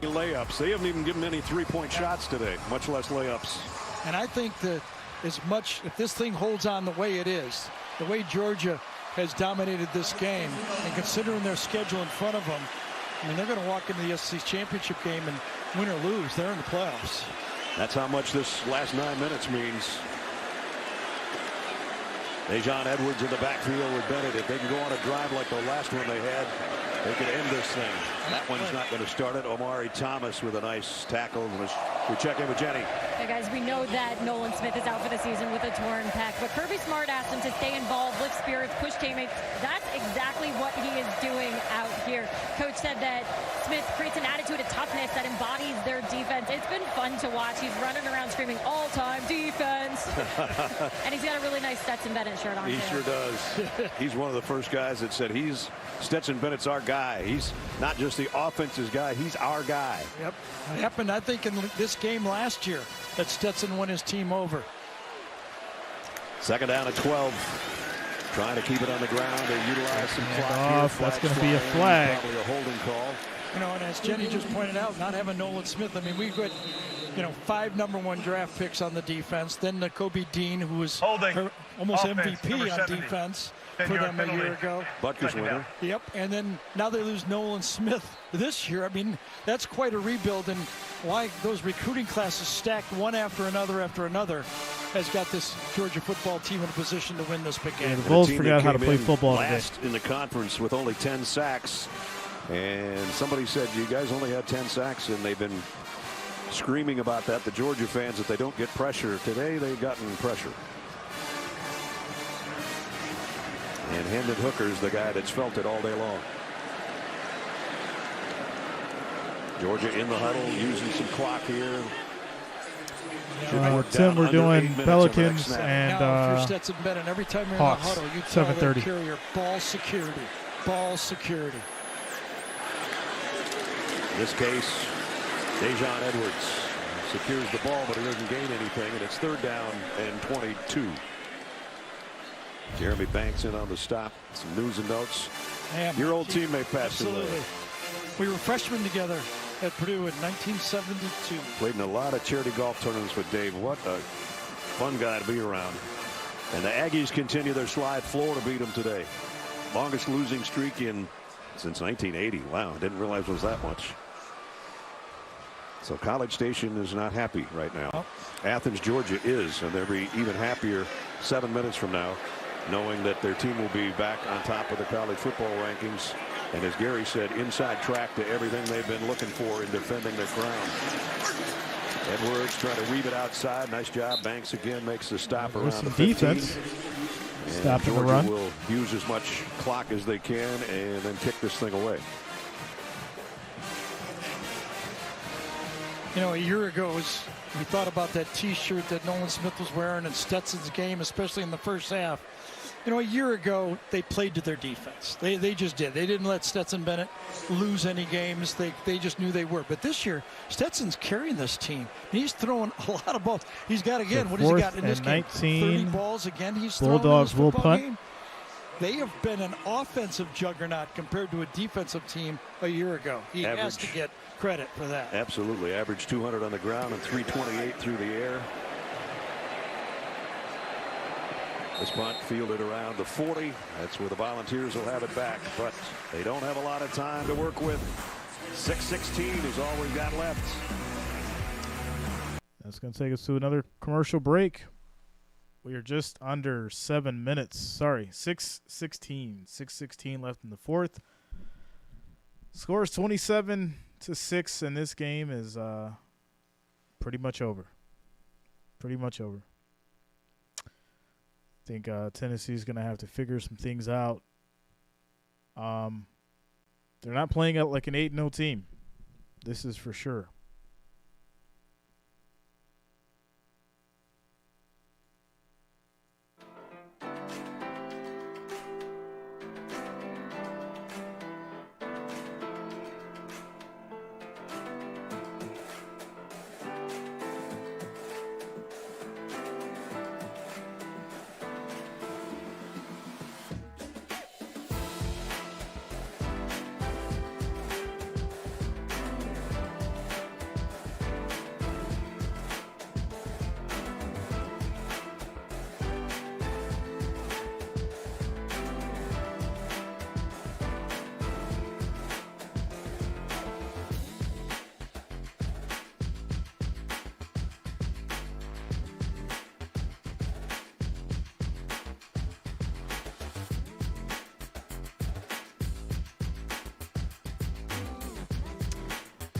Layups. They haven't even given any three-point shots today, much less layups. And I think that as much, if this thing holds on the way it is, the way Georgia has dominated this game, and considering their schedule in front of them, I mean, they're going to walk into the SEC championship game and win or lose. They're in the playoffs. That's how much this last 9 minutes means. Dejon Edwards in the backfield with Bennett. If they can go on a drive like the last one they had, they could end this thing. That one's not going to start it. Omari Thomas with a nice tackle. We check in with Jenny. Hey guys, we know that Nolan Smith is out for the season with a torn pec, but Kirby Smart asked him to stay involved, lift spirits, push teammates. That's exactly what he is doing out here. Coach said that Smith creates an attitude of toughness that embodies their defense. It's been fun to watch. He's running around screaming all-time defense. And he's got a really nice Stetson Bennett shirt on. He sure does. He's one of the first guys that said Stetson Bennett's our guy. He's not just the offense's guy, he's our guy. Yep. It happened, I think, in this game last year that Stetson won his team over. Second down at 12. Trying to keep it on the ground. They utilize some clock here. That's going to be a flag. Probably a holding call. You know, and as Jenny just pointed out, not having Nolan Smith, I mean, we've got, 5 #1 draft picks on the defense. Then the Kobe Dean, who was almost Offense, MVP on defense for them a year ago. Butkus winner. Yep, and then now they lose Nolan Smith this year. I mean, that's quite a rebuild, and why those recruiting classes stacked one after another has got this Georgia football team in a position to win this big game. Yeah, the Bulls forgot how to play football today. Last in the conference with only 10 sacks, and somebody said you guys only had 10 sacks, and they've been screaming about that, the Georgia fans, that they don't get pressure. Today they've gotten pressure. And Hendon Hooker's the guy that's felt it all day long. Georgia in the huddle, using some clock here. Tim, we're doing Pelicans and now, if you're Stetson Bennett, every time you're Hawks, in the huddle, you tell 7:30. their carrier, ball security, ball security. In this case, Dejon Edwards secures the ball, but he doesn't gain anything, and it's third down and 22. Jeremy Banks in on the stop. Some news and notes. Your old teammate passed away. We were freshmen together at Purdue in 1972. Played in a lot of charity golf tournaments with Dave. What a fun guy to be around. And the Aggies continue their slide. Florida beat them today. Longest losing streak since 1980. Wow, didn't realize it was that much. So College Station is not happy right now. Athens, Georgia is, and they'll be even happier 7 minutes from now, knowing that their team will be back on top of the college football rankings. And as Gary said, inside track to everything they've been looking for in defending their crown. Edwards trying to weave it outside. Nice job. Banks again makes the stop around the 15. Defense. Stopping the Georgia run. will use as much clock as they can and then kick this thing away. You know, a year ago, we thought about that T-shirt that Nolan Smith was wearing in Stetson's game, especially in the first half. You know, a year ago, they played to their defense. They just did. They didn't let Stetson Bennett lose any games. They just knew they were. But this year, Stetson's carrying this team. He's throwing a lot of balls. He's got, again, what has he got in this game? 30 balls again. He's throwing Bulldogs will punt. game. They have been an offensive juggernaut compared to a defensive team a year ago. He has to get credit for that. Absolutely. Averaged 200 on the ground and 328 through the air. This punt fielded around the 40. That's where the Volunteers will have it back, but they don't have a lot of time to work with. 6:16 is all we've got left. That's going to take us to another commercial break. We are just under 7 minutes. Sorry, 6:16. 6:16 left in the fourth. Score is 27-6, and this game is pretty much over. Pretty much over. I think Tennessee's going to have to figure some things out. They're not playing out like an 8-0 team. This is for sure.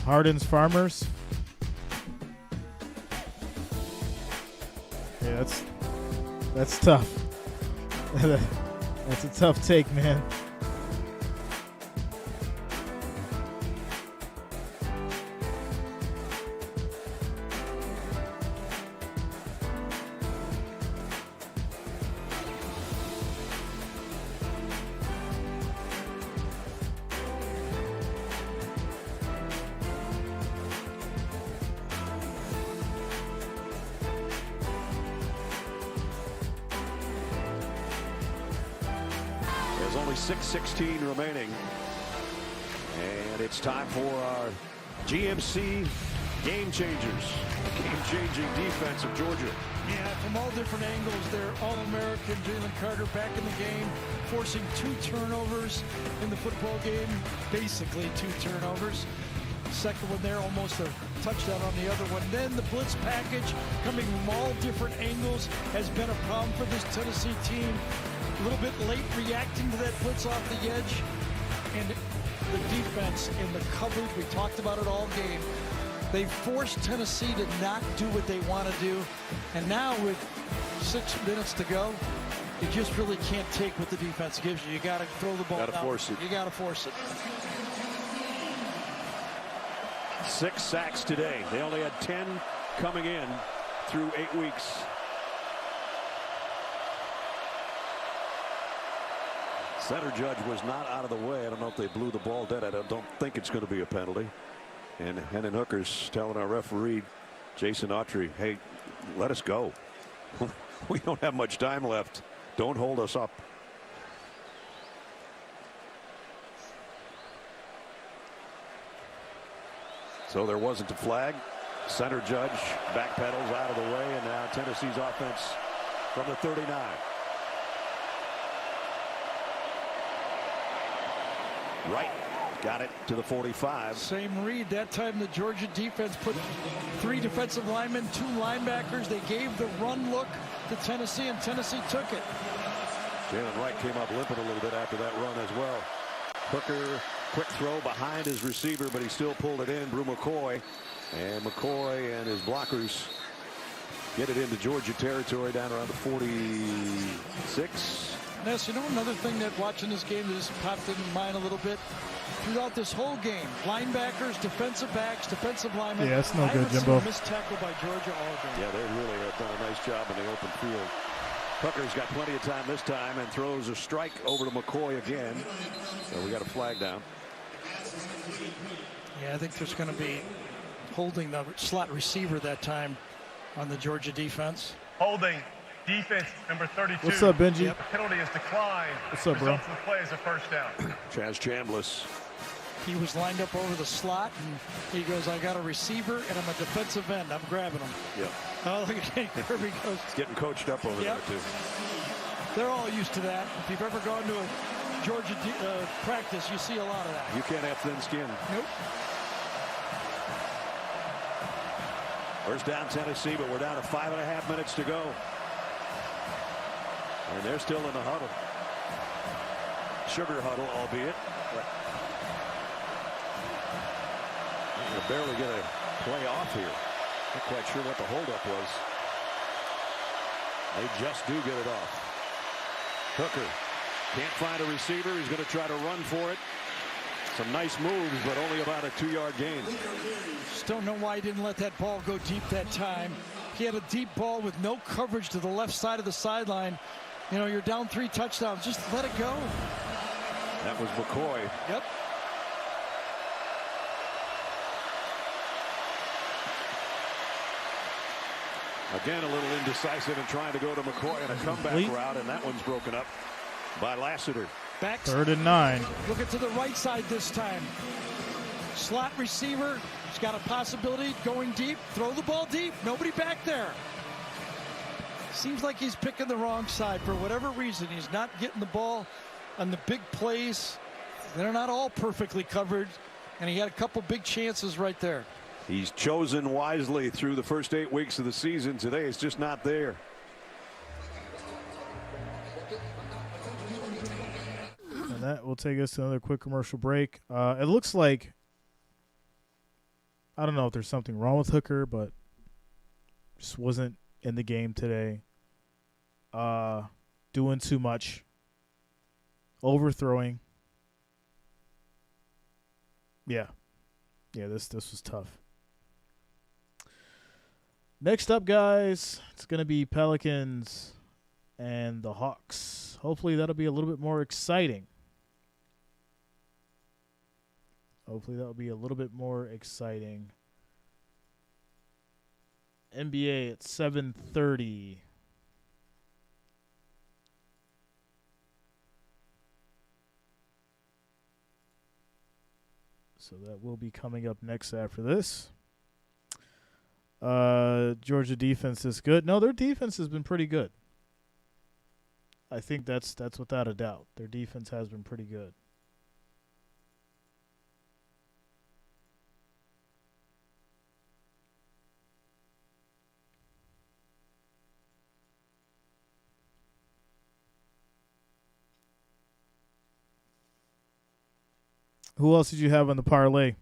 Hardin's Farmers. Yeah, that's tough. That's a tough take, man. There's only 6:16 remaining. And it's time for our GMC Game Changers. Game-changing defense of Georgia. Yeah, from all different angles, they're All-American Jalen Carter back in the game, forcing 2 turnovers in the football game, basically 2 turnovers. Second one there, almost a touchdown on the other one. Then the blitz package coming from all different angles has been a problem for this Tennessee team. A little bit late reacting to that blitz off the edge. And the defense in the coverage, we talked about it all game. They forced Tennessee to not do what they want to do. And now with 6 minutes to go, you just really can't take what the defense gives you. You got to throw the ball down. Got to force it. You got to force it. 6 sacks today. They only had 10 coming in through 8 weeks. Center judge was not out of the way. I don't know if they blew the ball dead. I don't think it's going to be a penalty. And Hendon Hooker's telling our referee, Jason Autry, hey, let us go. We don't have much time left. Don't hold us up. So there wasn't a flag. Center judge backpedals out of the way, and now Tennessee's offense from the 39. Right, got it to the 45. Same read. That time the Georgia defense put 3 defensive linemen, 2 linebackers. They gave the run look to Tennessee, and Tennessee took it. Jalen Wright came up limping a little bit after that run as well. Hooker, quick throw behind his receiver, but he still pulled it in. Brew McCoy, and McCoy and his blockers get it into Georgia territory down around the 46. Ness, you know another thing that watching this game that just popped in mind a little bit? Throughout this whole game, linebackers, defensive backs, defensive linemen. Yeah, that's no good, Jimbo. Missed tackle by Georgia all game. Yeah, they really have done a nice job in the open field. Hooker's got plenty of time this time and throws a strike over to McCoy again. So we got a flag down. Yeah, I think there's going to be holding the slot receiver that time on the Georgia defense. Holding defense number 32. What's up, Benji? The penalty is declined. What's up, bro? Results of the play is a first down. Chaz Chambliss. He was lined up over the slot, and he goes, I got a receiver, and I'm a defensive end. I'm grabbing him. Yeah. Oh, look at Irving goes. He's getting coached up over there, too. They're all used to that. If you've ever gone to a Georgia practice, you see a lot of that. You can't have thin skin. Nope. First down, Tennessee, but we're down to 5.5 minutes to go. And they're still in the huddle. Sugar huddle, albeit. They're barely going to play off here. Not quite sure what the holdup was. They just do get it off. Hooker can't find a receiver. He's going to try to run for it. Some nice moves, but only about a 2-yard gain. Just don't know why he didn't let that ball go deep that time. He had a deep ball with no coverage to the left side of the sideline. You know, you're down 3 touchdowns. Just let it go. That was McCoy. Yep. Again, a little indecisive and trying to go to McCoy in a comeback route, and that one's broken up by Lassiter. Back. 3rd and 9. Look it to the right side this time. Slot receiver. He's got a possibility going deep. Throw the ball deep. Nobody back there. Seems like he's picking the wrong side for whatever reason. He's not getting the ball on the big plays. They're not all perfectly covered, and he had a couple big chances right there. He's chosen wisely through the first 8 weeks of the season. Today it's just not there. And that will take us to another quick commercial break. It looks like, I don't know if there's something wrong with Hooker, but just wasn't in the game today. Doing too much. Overthrowing. Yeah. Yeah, this was tough. Next up, guys, it's going to be Pelicans and the Hawks. Hopefully that'll be a little bit more exciting. NBA at 7:30. So that will be coming up next after this. Georgia defense is good. No, their defense has been pretty good. I think that's without a doubt. Their defense has been pretty good. Who else did you have on the parlay,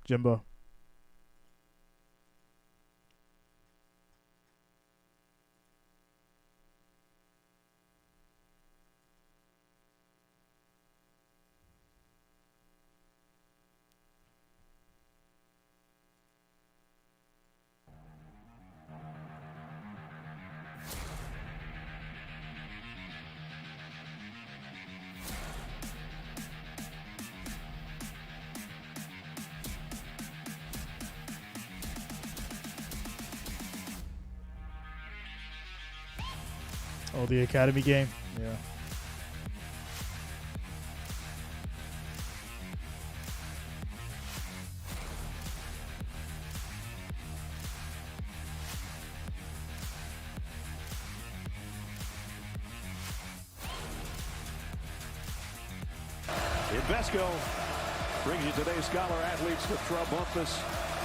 Jimbo? Oh, the Academy game? Yeah. Invesco brings you today's scholar athletes with Trub Bumpus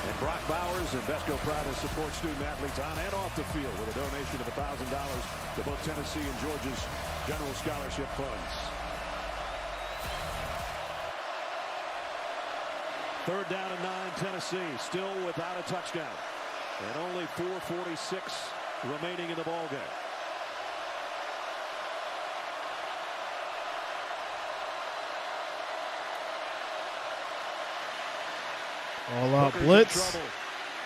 and Brock Bowers. Invesco proud to support student athletes on and off the field with a donation of $1,000 to both Tennessee and Georgia's general scholarship funds. 3rd down and 9, Tennessee still without a touchdown, and only 4:46 remaining in the ball game. All out blitz.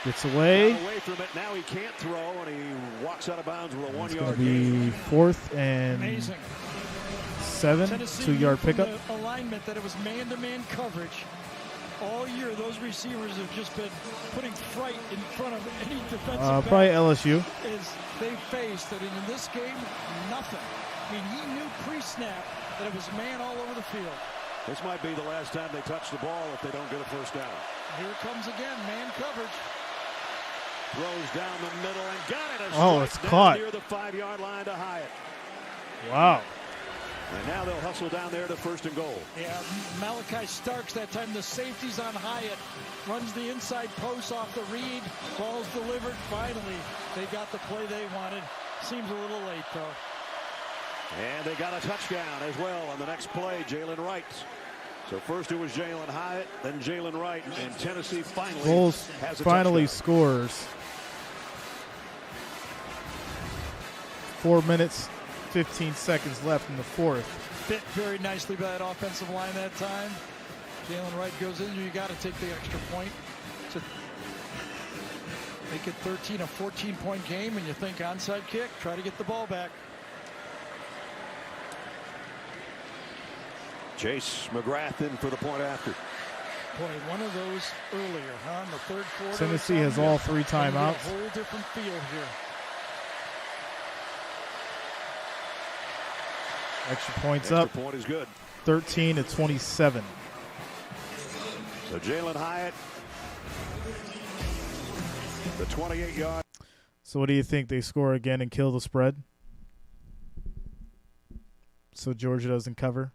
Gets away. Away from it. Now he can't throw, and he walks out of bounds with a 1-yard gain. 4th and 7. 2-yard pickup. Alignment that it was man-to-man coverage. All year, those receivers have just been putting fright in front of any defensive probably LSU. Is they faced that in this game, nothing. I mean, he knew pre-snap that it was man all over the field. This might be the last time they touch the ball if they don't get a first down. Here it comes again, man coverage. Throws down the middle and got it. Oh, it's caught. Near the 5-yard line to Hyatt. Wow. And now they'll hustle down there to 1st and goal. Yeah, Malachi Starks that time. The safety's on Hyatt. Runs the inside post off the read. Ball's delivered. Finally, they got the play they wanted. Seems a little late, though. And they got a touchdown as well on the next play, Jalen Wright. So first it was Jalen Hyatt, then Jalen Wright, and Tennessee finally scores. 4 minutes, 15 seconds left in the 4th. Fit very nicely by that offensive line that time. Jalen Wright goes in, you got to take the extra point to make it 13, a 14-point game, and you think onside kick, try to get the ball back. Chase McGrath in for the point after. Boy, one of those earlier, huh? In the third quarter. Tennessee has all 3 timeouts. A whole different field here. Extra points up. Extra point is good. 13-27. So Jalen Hyatt, the 28-yard. So what do you think? They score again and kill the spread? So Georgia doesn't cover?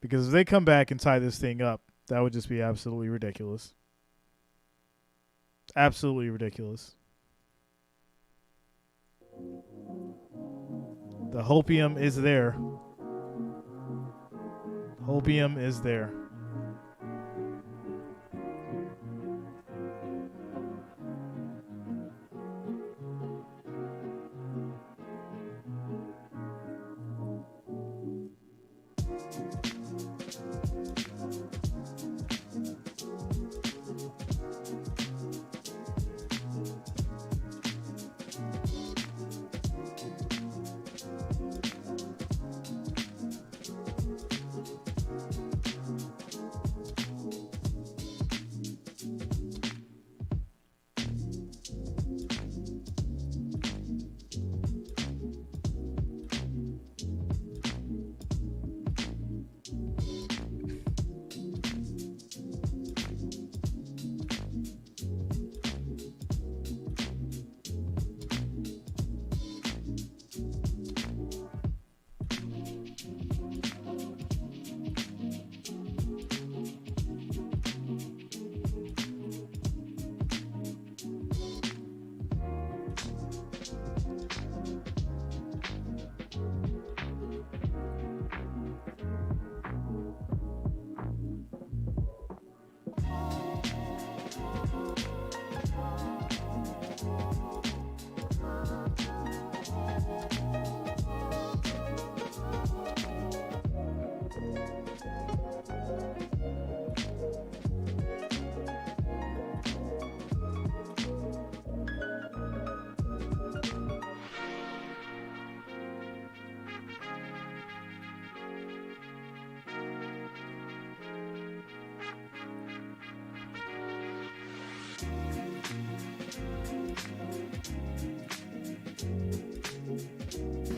Because if they come back and tie this thing up, that would just be absolutely ridiculous. Absolutely ridiculous. The hopium is there. Hopium is there.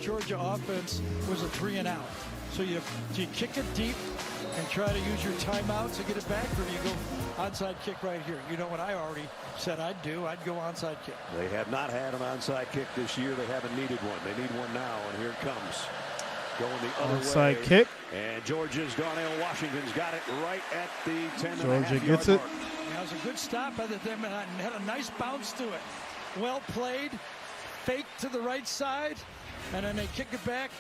Georgia offense was a 3-and-out. So do you kick it deep and try to use your timeouts to get it back, or do you go onside kick right here? You know what I already said I'd do. I'd go onside kick. They have not had an onside kick this year. They haven't needed one. They need one now, and here it comes. Going the other way. Onside kick. And Georgia's Darnell Washington's got it right at the 10.5-yard mark. Georgia gets it. That was a good stop by them and had a nice bounce to it. Well played. Fake to the right side. And then they kick it back,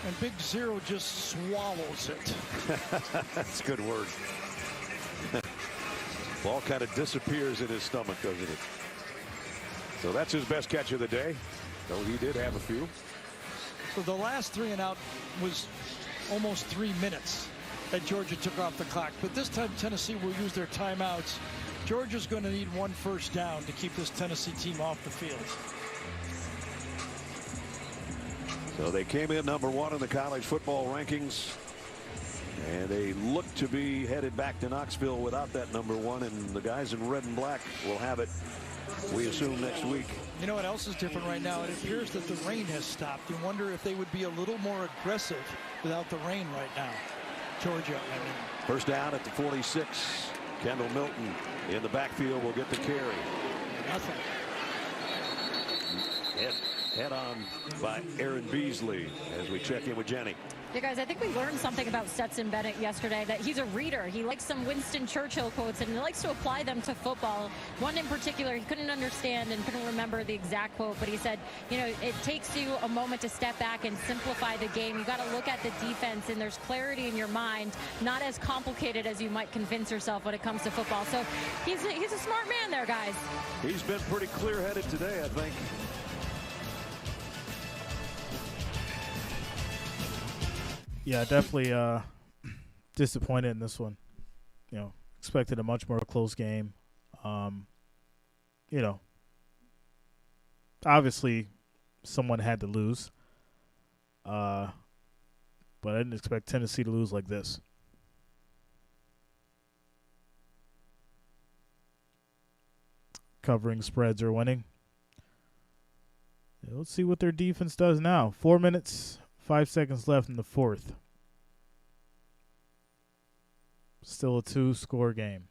and Big Zero just swallows it. That's a good word. Ball kind of disappears in his stomach, doesn't it? So that's his best catch of the day, though he did have a few. So the last 3-and-out was almost 3 minutes that Georgia took off the clock. But this time Tennessee will use their timeouts. Georgia's going to need 1 first down to keep this Tennessee team off the field. So they came in #1 in the college football rankings, and they look to be headed back to Knoxville without that #1, and the guys in red and black will have it, we assume, next week. You know what else is different right now? It appears that the rain has stopped. You wonder if they would be a little more aggressive without the rain right now. Georgia, I mean. First down at the 46. Kendall Milton in the backfield will get the carry. Nothing. Head on by Aaron Beasley as we check in with Jenny. Yeah, guys, I think we learned something about Stetson Bennett yesterday, that he's a reader. He likes some Winston Churchill quotes, and he likes to apply them to football. One in particular, he couldn't understand and couldn't remember the exact quote, but he said, you know, it takes you a moment to step back and simplify the game. You got to look at the defense, and there's clarity in your mind, not as complicated as you might convince yourself when it comes to football. So he's a smart man there, guys. He's been pretty clear-headed today, I think. Yeah, definitely disappointed in this one. Expected a much more close game. Obviously someone had to lose. But I didn't expect Tennessee to lose like this. Covering spreads are winning. Let's see what their defense does now. 4 minutes, 5 seconds left in the fourth. Still a 2-score game.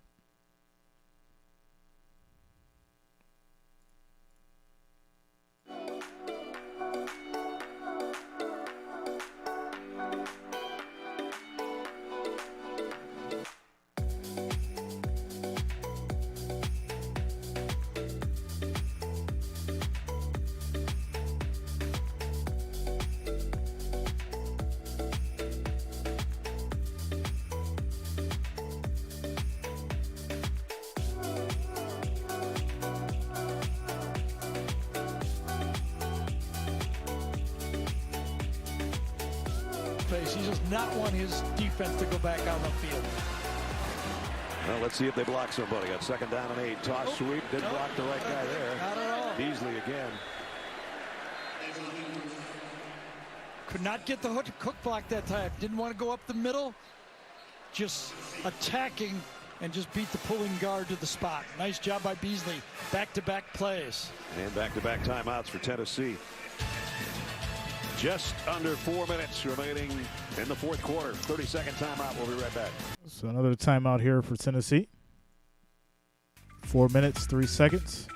He does not want his defense to go back on the field. Well, let's see if they block somebody. Got 2nd down and 8. Toss sweep. Didn't block the right guy there. Not at all. Beasley again. Could not get the hook block that time. Didn't want to go up the middle. Just attacking and just beat the pulling guard to the spot. Nice job by Beasley. Back-to-back plays. And back-to-back timeouts for Tennessee. Just under 4 minutes remaining in the fourth quarter. 30-second timeout. We'll be right back. So another timeout here for Tennessee. 4 minutes, 3 seconds.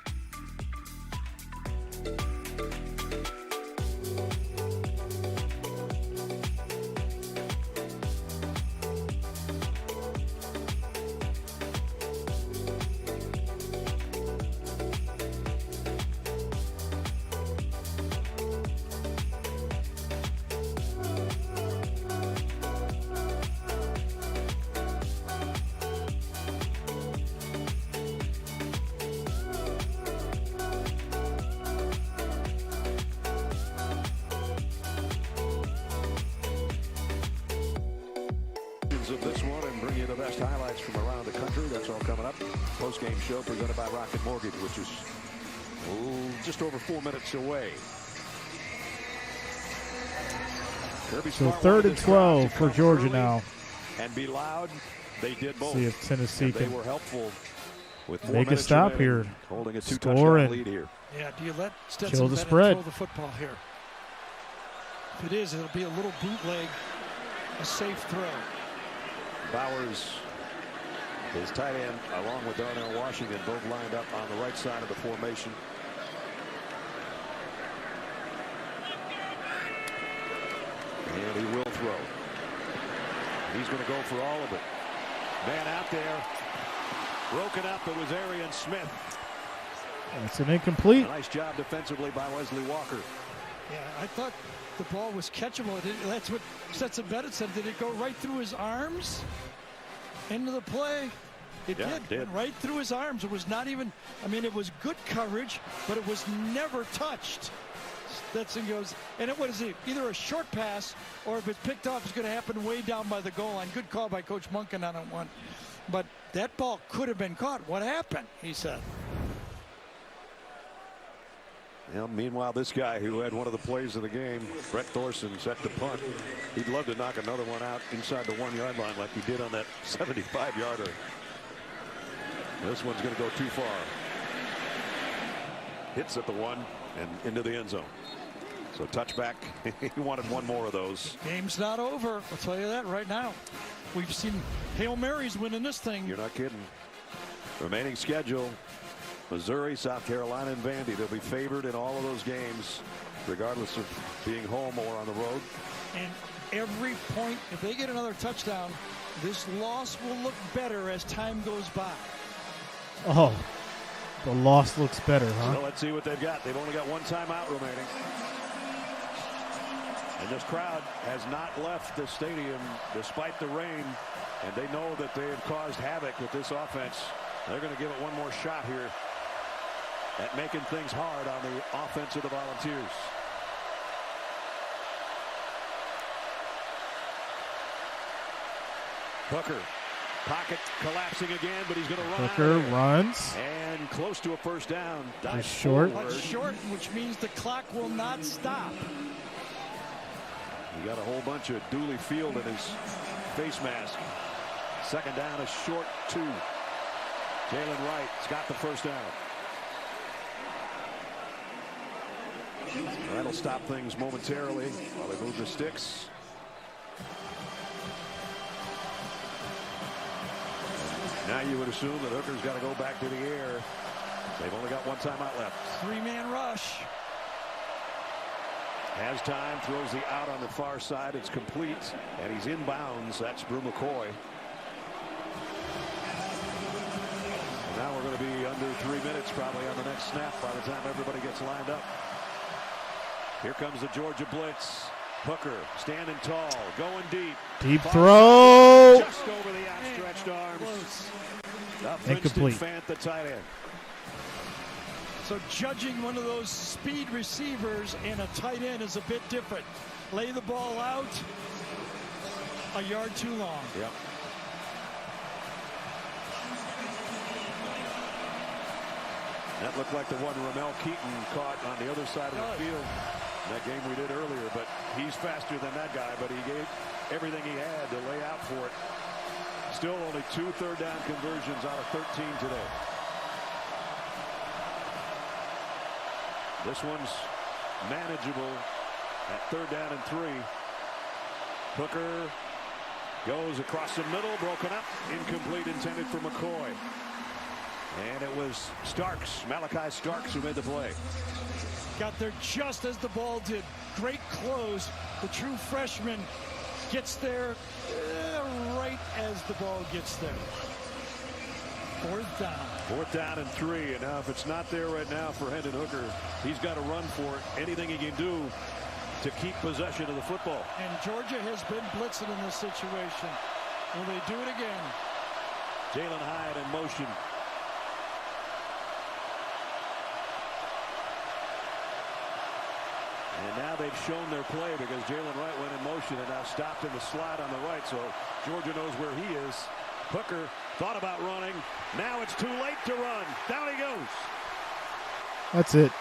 Of this one and bring you the best highlights from around the country. That's all coming up. Post-game show presented by Rocket Mortgage, which is just over 4 minutes away. So 3rd and 12 for Georgia now. And be loud. They did both. See if Tennessee they can were helpful with make a stop here. Holding a Score 2-touchdown lead here. Yeah, do you let kill Stetson the Bennett spread. throw the football here? If it is, it'll be a little bootleg, a safe throw. Bowers, his tight end, along with Darnell Washington, both lined up on the right side of the formation. And he will throw. He's going to go for all of it. Man out there. Broken up. It was Arian Smith. It's an incomplete. Nice job defensively by Wesley Walker. Yeah, I thought the ball was catchable. That's what Stetson Bennett said. Did it go right through his arms into the play? It did. Went right through his arms. It was not even, I mean, it was good coverage, but it was never touched. Stetson goes, and what is it? Either a short pass, or if it's picked off, it's going to happen way down by the goal line. Good call by Coach Munkin on that one. But that ball could have been caught. What happened? He said. Well, meanwhile, this guy who had one of the plays of the game, Brett Thorson, set the punt. He'd love to knock another one out inside the 1 yard line like he did on that 75-yarder. This one's going to go too far. Hits at the 1 and into the end zone. So touchback. He wanted one more of those. Game's not over. I'll tell you that right now. We've seen Hail Marys winning this thing. You're not kidding. Remaining schedule. Missouri, South Carolina, and Vandy. They'll be favored in all of those games, regardless of being home or on the road. And every point, if they get another touchdown, this loss will look better as time goes by. Oh, the loss looks better, huh? So let's see what they've got. They've only got one timeout remaining. And this crowd has not left the stadium despite the rain. And they know that they have caused havoc with this offense. They're going to give it one more shot here at making things hard on the offense of the Volunteers. Hooker, pocket collapsing again, but he's going to run. Hooker runs. And close to a first down. He's short. But short, which means the clock will not stop. He got a whole bunch of Dooley Field in his face mask. Second down, a short 2. Jalen Wright's got the first down. That'll stop things momentarily while they move the sticks. Now you would assume that Hooker's got to go back to the air. They've only got one timeout left. 3-man rush. Has time, throws the out on the far side. It's complete, and he's inbounds. That's Brew McCoy. And now we're going to be under 3 minutes probably on the next snap by the time everybody gets lined up. Here comes the Georgia blitz. Hooker standing tall, going deep. Deep throw. Just over the outstretched arms. Incomplete. Fant, the tight end. So judging one of those speed receivers and a tight end is a bit different. Lay the ball out a yard too long. Yep. That looked like the one Ramel Keaton caught on the other side of the field. That game we did earlier, but he's faster than that guy, but he gave everything he had to lay out for it. Still only 2 third-down conversions out of 13 today. This one's manageable at 3rd down and 3. Hooker goes across the middle, broken up, incomplete, intended for McCoy. And it was Starks, Malachi Starks, who made the play. Got there just as the ball did. Great close. The true freshman gets there right as the ball gets there. 4th down. 4th down and 3. And now if it's not there right now for Hendon Hooker, he's got to run for it. Anything he can do to keep possession of the football. And Georgia has been blitzing in this situation. Will they do it again? Jalen Hyatt in motion. And now they've shown their play because Jalen Wright went in motion and now stopped in the slot on the right. So Georgia knows where he is. Hooker thought about running. Now it's too late to run. Down he goes. That's it.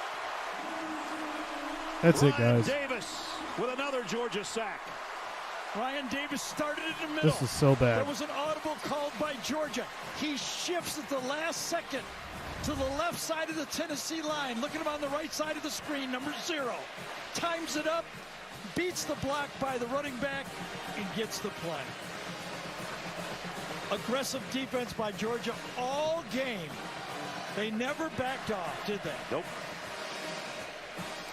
That's it, guys. Davis with another Georgia sack. Ryan Davis started in the middle. This is so bad. There was an audible called by Georgia. He shifts at the last second to the left side of the Tennessee line. Look at him on the right side of the screen, number 0. Times it up, beats the block by the running back, and gets the play. Aggressive defense by Georgia all game. They never backed off, did they? Nope.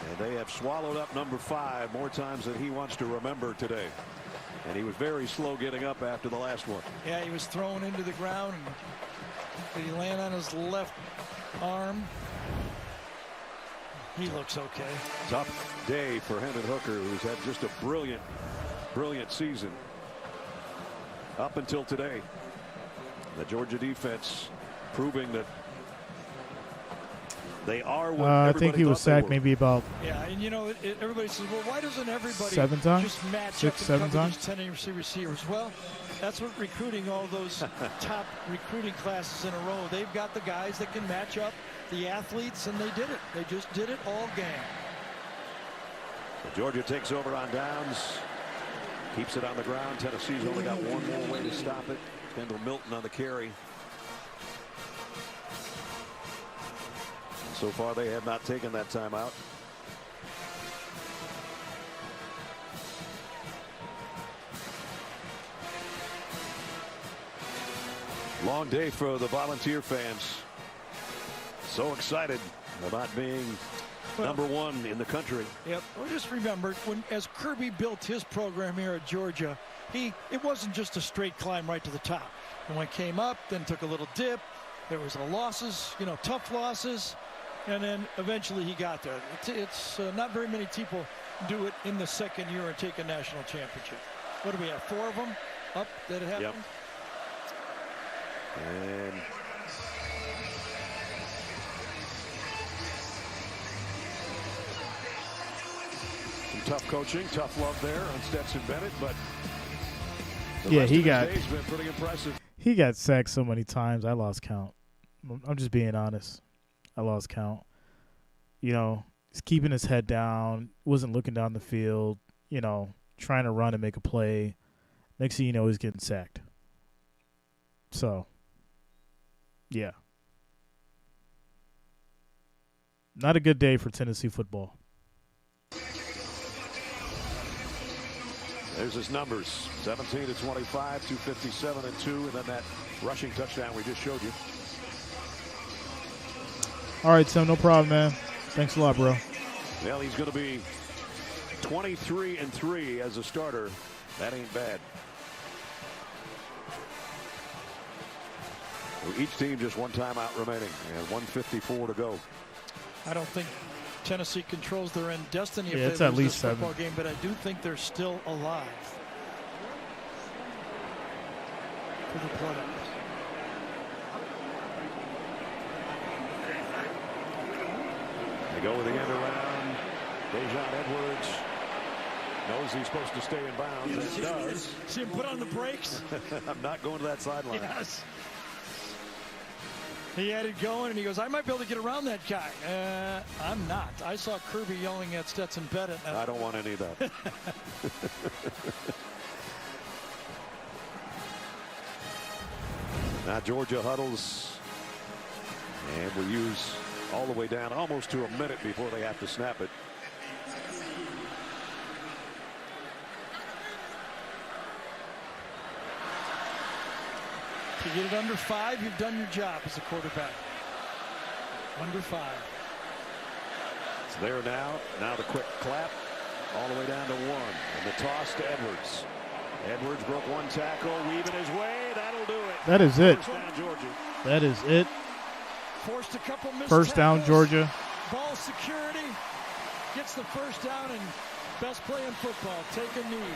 And they have swallowed up number 5 more times than he wants to remember today. And he was very slow getting up after the last one. Yeah, he was thrown into the ground. Did he land on his left arm? He looks okay. Tough day for Hendon Hooker, who's had just a brilliant season up until today. The Georgia defense proving that they are what I think he was sacked maybe about. Yeah, and you know, everybody says, well, why doesn't everybody 7 times? just match 6, up 7 and cover times? these Tennessee receivers? Well, that's what recruiting all those top recruiting classes in a row. They've got the guys that can match up the athletes, and they did it. They just did it all game. So Georgia takes over on downs, keeps it on the ground. Tennessee's only got one more way to stop it. Kendall Milton on the carry. So far, they have not taken that timeout. Long day for the Volunteer fans. So excited about being number 1 in the country. Yep. Well, just remember, as Kirby built his program here at Georgia, it wasn't just a straight climb right to the top. And when it came up, then took a little dip. There was losses, tough losses. And then eventually he got there. It's not very many people do it in the second year and take a national championship. What do we have? 4 of them up that it happened? Yep. And some tough coaching, tough love there on Stetson Bennett, but Yeah, he got sacked so many times. I lost count. I'm just being honest. I lost count. You know, he's keeping his head down, wasn't looking down the field, you know, trying to run and make a play. Next thing you know, he's getting sacked. So, yeah. Not a good day for Tennessee football. There's his numbers, 17 to 25, 257 and 2, and then that rushing touchdown we just showed you. All right, Tim, no problem, man. Thanks a lot, bro. Well, he's going to be 23 and 3 as a starter. That ain't bad. So each team just one timeout remaining and 1:54 to go. I don't think Tennessee controls their own destiny if it's they at lose least this football 7 game, but I do think they're still alive for the playoffs. They go with the end around. Dejon Edwards knows he's supposed to stay in bounds. He does. See him put on the brakes? I'm not going to that sideline. Yes. He had it going, and he goes, I might be able to get around that guy. I'm not. I saw Kirby yelling at Stetson Bennett. I don't want any of that. Now Georgia huddles and will use all the way down almost to a minute before they have to snap it. If you get it under 5, you've done your job as a quarterback. Under 5. It's there now. Now the quick clap all the way down to 1. And the toss to Edwards. Edwards broke one tackle, weaving his way. That'll do it. That is it. First down, Georgia. That is it. Forced a couple missed First down, tackles. Georgia. Ball security. Gets the first down, and best play in football. Take a knee.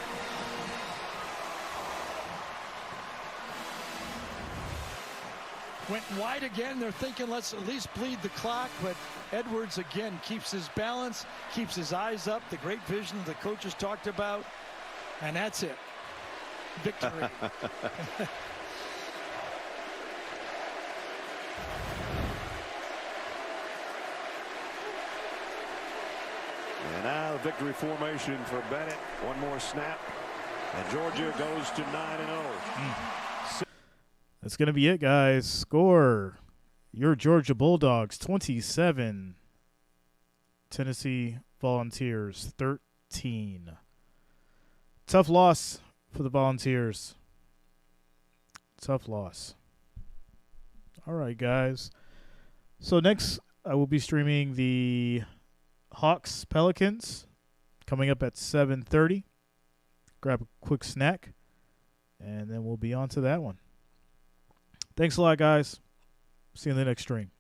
Went wide again. They're thinking, let's at least bleed the clock. But Edwards, again, keeps his balance, keeps his eyes up. The great vision the coaches talked about. And that's it. Victory. And now victory formation for Bennett. One more snap. And Georgia goes to 9-0. That's going to be it, guys. Score. Your Georgia Bulldogs 27. Tennessee Volunteers 13. Tough loss for the Volunteers. Tough loss. All right, guys. So next, I will be streaming the Hawks Pelicans coming up at 7:30. Grab a quick snack, and then we'll be on to that one. Thanks a lot, guys. See you in the next stream.